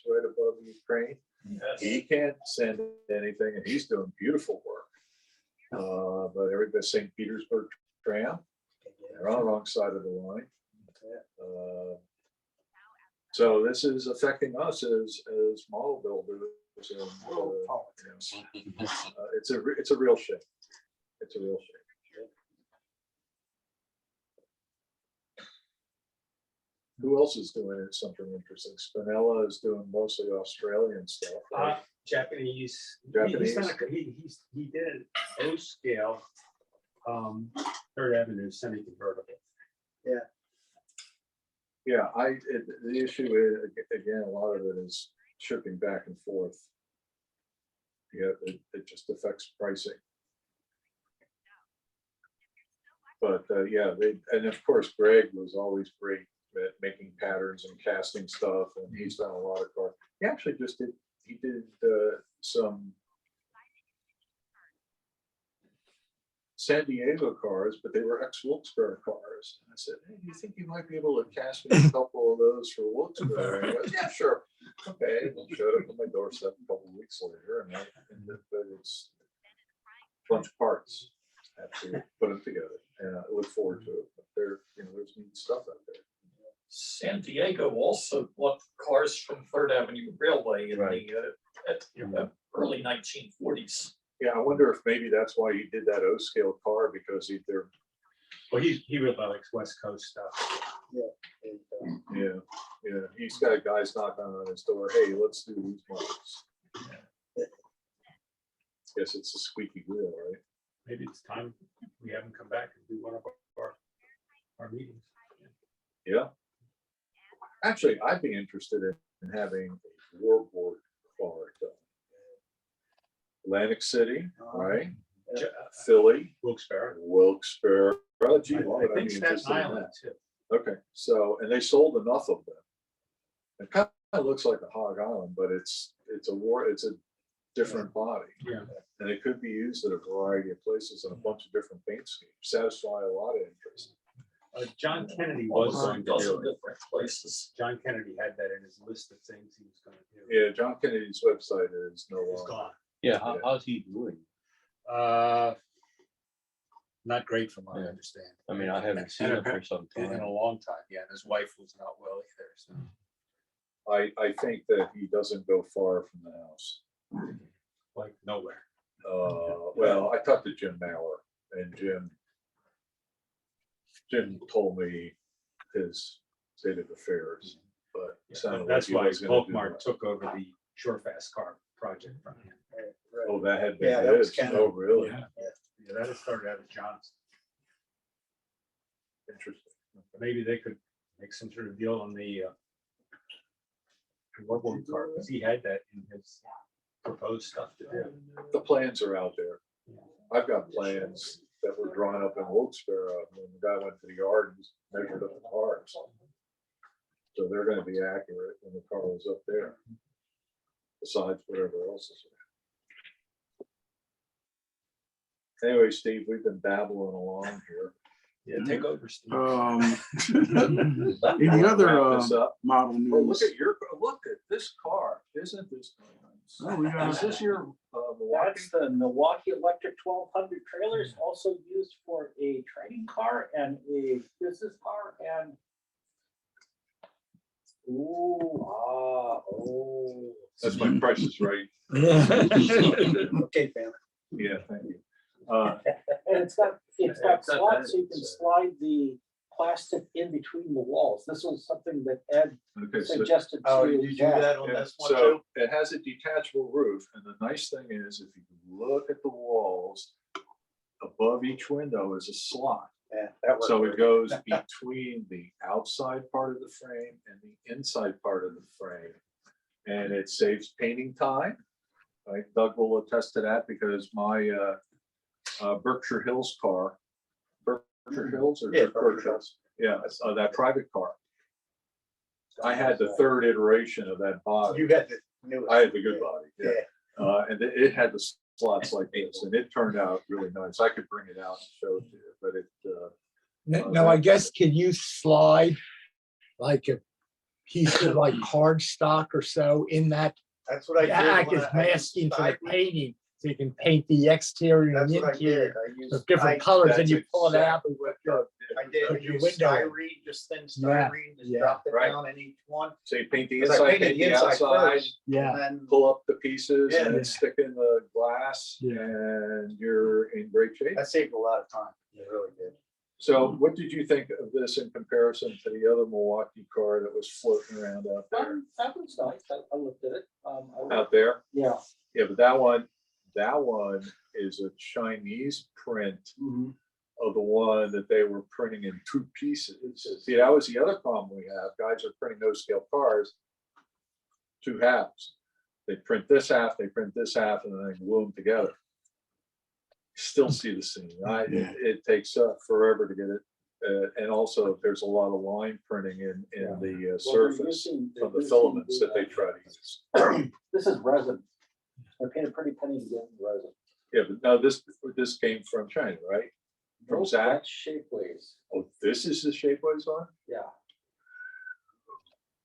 right above Ukraine. Yes. He can't send anything, and he's doing beautiful work. But everybody, St. Petersburg tram, they're on the wrong side of the line. So this is affecting us as model builders. And, it's a real shame. It's a real shame. Who else is doing something interesting? Spinella is doing mostly Australian stuff. Right? Japanese. Japanese. He did O scale, 3rd Avenue semi-convertible. Yeah. Yeah, the issue is, again, a lot of it is shipping back and forth. Yeah, it just affects pricing. But yeah, and of course, Greg was always great at making patterns and casting stuff, and he's done a lot of cars. He actually just did some San Diego cars, but they were ex-Wilkes-Barre cars. And I said, hey, do you think you might be able to cast me a couple of those for Wilkes-Barre? And he goes, yeah, sure. Okay, and he showed up on my doorstep a couple of weeks later, but it's a bunch of parts. I have to put them together, and I look forward to it. But there's neat stuff out there. San Diego also bought cars from 3rd Avenue Railway in the early 1940s. Yeah, I wonder if maybe that's why he did that O-scale car, because Well, he really likes West Coast stuff. Yeah. He's got guys knocking on his door. Hey, let's do these models. Guess it's a squeaky wheel, right? Maybe it's time we have him come back and do one of our meetings. Yeah. Actually, I'd be interested in having a warboard car done. Atlantic City, right? Philly, Wilkes-Barre. Gee, I think Staten Island too. Okay, so, and they sold enough of them. It kind of looks like a Hog Island, but it's different body. Yeah. And it could be used at a variety of places in a bunch of different paint schemes, satisfy a lot of interest. John Kennedy was going to do Also it. different places. John Kennedy had that in his list of things he was gonna do. Yeah, John Kennedy's website is no It's longer. gone. Yeah, how's he doing? Not great from what I understand. I mean, I haven't seen him for some In a time. long time, yeah, and his wife was not well either, so. I think that he doesn't go far from the house. Like nowhere. Well, I talked to Jim Mauer, and Jim told me his state of affairs, but it sounded like That's he why was gonna do Volkmar that. took over the Sure Fast Car project from him. Oh, that had Yeah, been that was his. Kennedy. Oh, really? Yeah, that had started out of Johnson. Interesting. Maybe they could make some sort of deal on the convertible car, because he had that in his proposed stuff to do. The plans are out there. I've got plans that were drawn up in Wilkes-Barre when the guy went to the yard and measured up the cars. So they're gonna be accurate when the car was up there. Besides whatever else is there. Anyway, Steve, we've been babbling along here. Yeah, take over, Steve. Any other Wrap this up. model Oh, news? look at this car. Isn't this nice? Oh, we got- Is this your Milwaukee? That's the Milwaukee Electric 1200 trailers, also used for a training car and a business car and. That's my Price is Right. Okay, family. Yeah, thank you. And it's got slots, so you can slide the plastic in between the walls. This was something that Ed Okay, so suggested. Oh, to did you do Jack. that on Yeah, this one so too? it has a detachable roof, and the nice thing is, if you look at the walls, above each window is a slot. Yeah, that worked. So it goes between the outside part of the frame and the inside part of the frame. And it saves painting time. Right, Doug will attest to that because my Berkshire Hills car, Berkshire Hills or Yeah, just Berkshire Berkshire? Yeah, that private car. I had the third iteration of that body. You got the newest. I had the good body, yeah. Yeah. And it had the slots like this, and it turned out really nice. I could bring it out and show it to you, but it, Now, I guess, can you slide like a piece of like cardstock or so in that? That's what I did. Act when as I used masking for the styrene. painting, so you can paint the exterior and That's the what I did. interior I used. of different colors, and that's you pull it out. exactly what Doug did. I did. I Put your used window in. styrene, just thin Yeah, styrene, just yeah. drop it Right. down in each one. So you paint the 'Cause I inside, painted paint the the inside outside, first, Yeah. and then pull up the pieces and Yeah. then stick in the glass, Yeah. and you're in great shape. that saved a lot of time. It really did. So what did you think of this in comparison to the other Milwaukee car that was floating around out there? That was nice. I looked at it. Out there? Yeah. Yeah, but that one is a Chinese print of the one that they were printing in two pieces. See, that was the other problem we have. Guys are printing no scale cars, two halves. They print this half, they print this half, and then they glue them together. Still see the seam. It takes forever to get it. And also, there's a lot of line printing in the surface of the filaments that they try to use. This is resin. They're paying a pretty penny to get in resin. Yeah, but no, this came from China, right? From Nope, Zach? that's Shapeways. Oh, this is the Shapeways one? Yeah.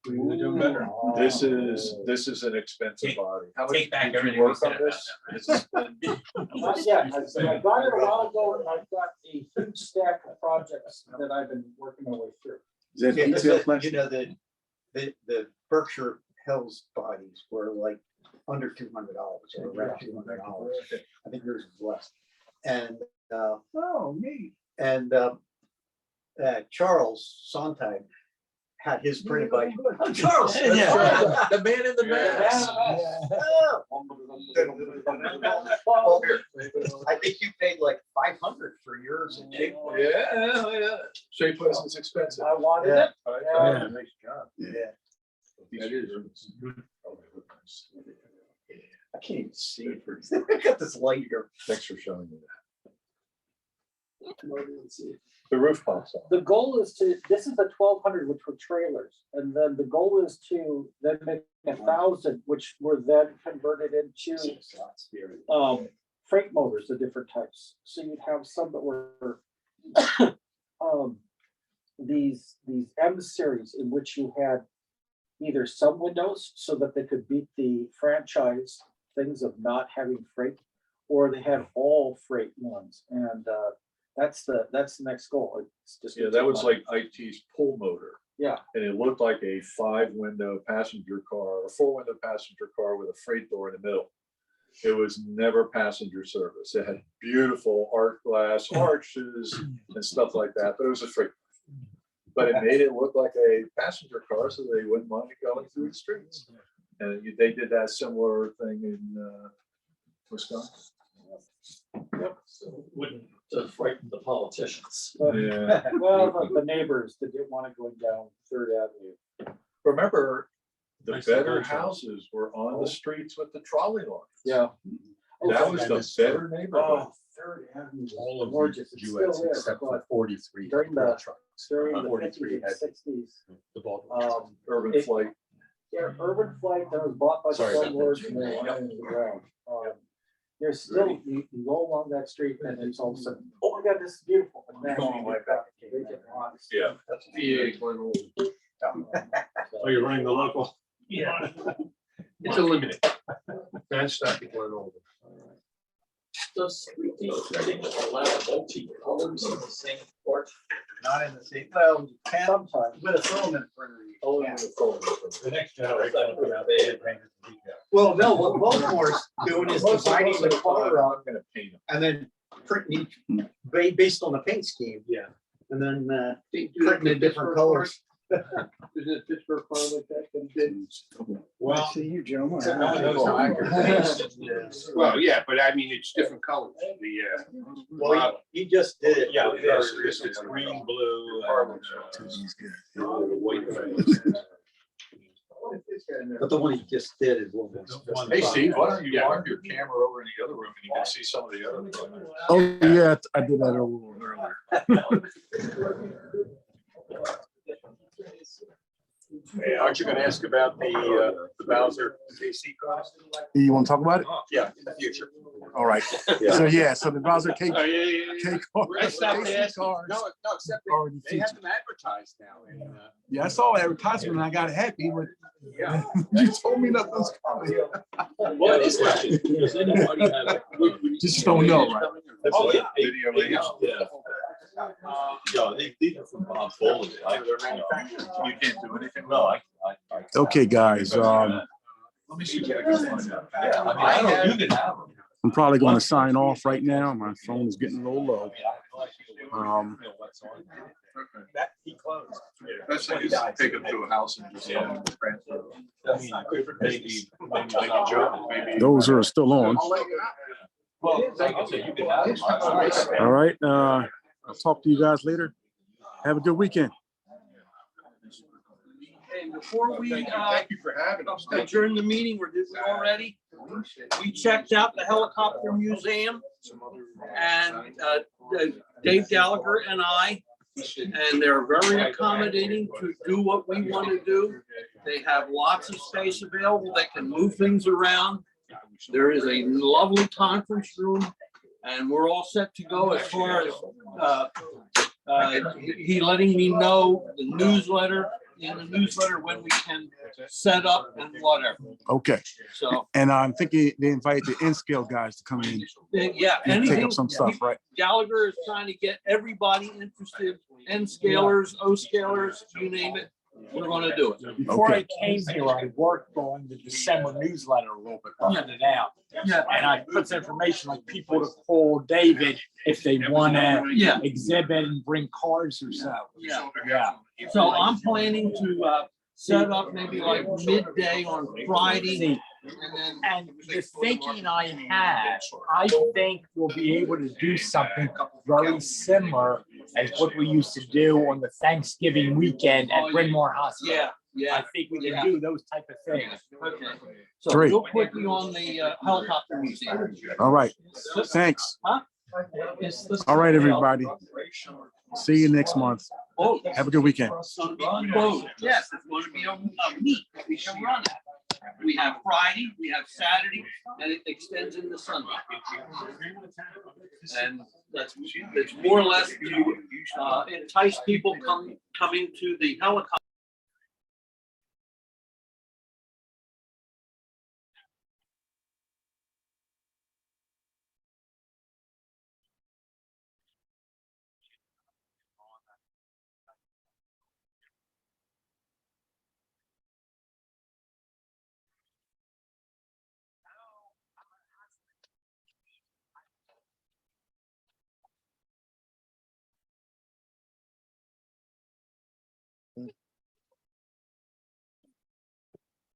They're doing better. This is an expensive body. How much Take back did you everything we work said on about this? that, This has been- Not yet. I got it a while ago and I've got a huge stack of projects that I've been working my way through. Is that Yeah, detail you plastic? know, the Berkshire Hills bodies were like under $200 or around $200. I think yours was less. And, Oh, neat. and, Charles Sontag had his printed by. Oh, Charles. Yeah. The man in the mask. Well, I think you paid like 500 for yours and Shapeways. Yeah. Shapeways is expensive. I wanted Yeah. it. Yeah, nice job. Yeah. That is. I can't even see it. I got this light here. Thanks for showing me that. The roof pops off. The goal is to, this is the 1,200, which were trailers, and then the goal is to then make 1,000, which were then converted into freight motors of different types. So you'd have some that were these M series in which you had either some windows so that they could beat the franchise things of not having freight, or they had all freight ones, and that's the next goal. It's just Yeah, that was like IT's pull motor. Yeah. And it looked like a 5-window passenger car or 4-window passenger car with a freight door in the middle. It was never passenger service. It had beautiful art glass arches and stuff like that, but it was a freight. But it made it look like a passenger car, so they wouldn't mind going through the streets. And they did that similar thing in Wisconsin. Yep. So wouldn't frighten the politicians. Yeah. Well, the neighbors that didn't want to go down Third Avenue. Remember, the Nice to better meet you. houses were on the streets with the trolley lines. Yeah. That was the better neighborhood. Oh, Third Avenue. All of Gorgeous. the It US still is, except for but 43. during had the- trucks. During the 43 50s had and 60s. the Baltimore. Urban it- flight. Yeah, Urban Flight that was bought by Sorry about that. Sunlords and they went into the ground. There's still, you go along that street and it's all of a sudden, oh my God, this is beautiful. And then Going right back. they get lost. Yeah. That's PA Glen Oh, you're running the local? Yeah. It's a limited. That's not the Glen Olden. Does 3D printing allow multi-colors in the same part? Not in the same, well, you can Sometimes. with a filament printer. you can. The next generation. Well, no, what Baltimore's doing is dividing the color up I'm gonna paint them. and then printing each, based on the paint scheme. Yeah. And then printing in different colors. Is it Pittsburgh car like that? Well, See you, Joe. no one knows how accurate it is. Well, yeah, but I mean, it's different colors. Well, you just did it. Yeah, it is. It's green, blue. White. But the one he just did is one that's. Hey, Steve, why don't you walk your camera over in the other room and you can see some of the other. Oh, yeah, I did that a little earlier. Hey, aren't you gonna ask about the Bowser KC cost? You want to talk about it? Yeah, in the future. All right. Yeah. So the Bowser cake. Yeah. Cake That's not KC the ask- cars No, except are in the they have future. them advertised now. And, Yeah, I saw advertisement and I got happy, but yeah. you told me nothing was coming. What is that? Does anybody have? Just don't know, right? Oh, yeah. Video. Yeah, these are from Bob Foley. You can't do anything. No, I. Okay, guys, Let me see what I can find out. Yeah, I mean, I don't, you can have them. I'm probably going to sign off right now. My phone is getting a little low. That he closed. That's like you take them to a house and just transfer. I mean, maybe Like a joke, maybe. Those are still on. Well, like I said, you can have them. All right. I'll talk to you guys later. Have a good weekend. And before we Thank you for having us. adjourn the meeting, we're doing it already. We checked out the helicopter museum and Dave Gallagher and I, and they're very accommodating to do what we want to do. They have lots of space available. They can move things around. There is a lovely conference room and we're all set to go as far as he letting me know the newsletter, in the newsletter when we can set up and whatever. Okay. So, And I'm thinking they invited the N-Scale guys to come in yeah, and take anything. up some stuff, right? Gallagher is trying to get everybody interested, N-scalers, O-scalers, you name it. We're gonna do it. Before Okay. I came here, I worked on the December newsletter a little bit, running it out. Yeah. And I put some information like people to call David if they want to Yeah. exhibit and bring cars or so. Yeah. Yeah. So I'm planning to set up maybe like midday on Friday. And the thinking I had, I think we'll be able to do something very similar as what we used to do on the Thanksgiving weekend at Bryn Mawr Hospital. Yeah, yeah. I think we can do those type of things. Okay. So Great. real quickly on the helicopter museum. All right. Thanks. Huh? All right, everybody. See you next month. Oh, Have a good weekend. oh, yes, it's going to be a meet we can run at. We have Friday, we have Saturday, and it extends into Sunday. And that's more or less to entice people coming to the helicopter.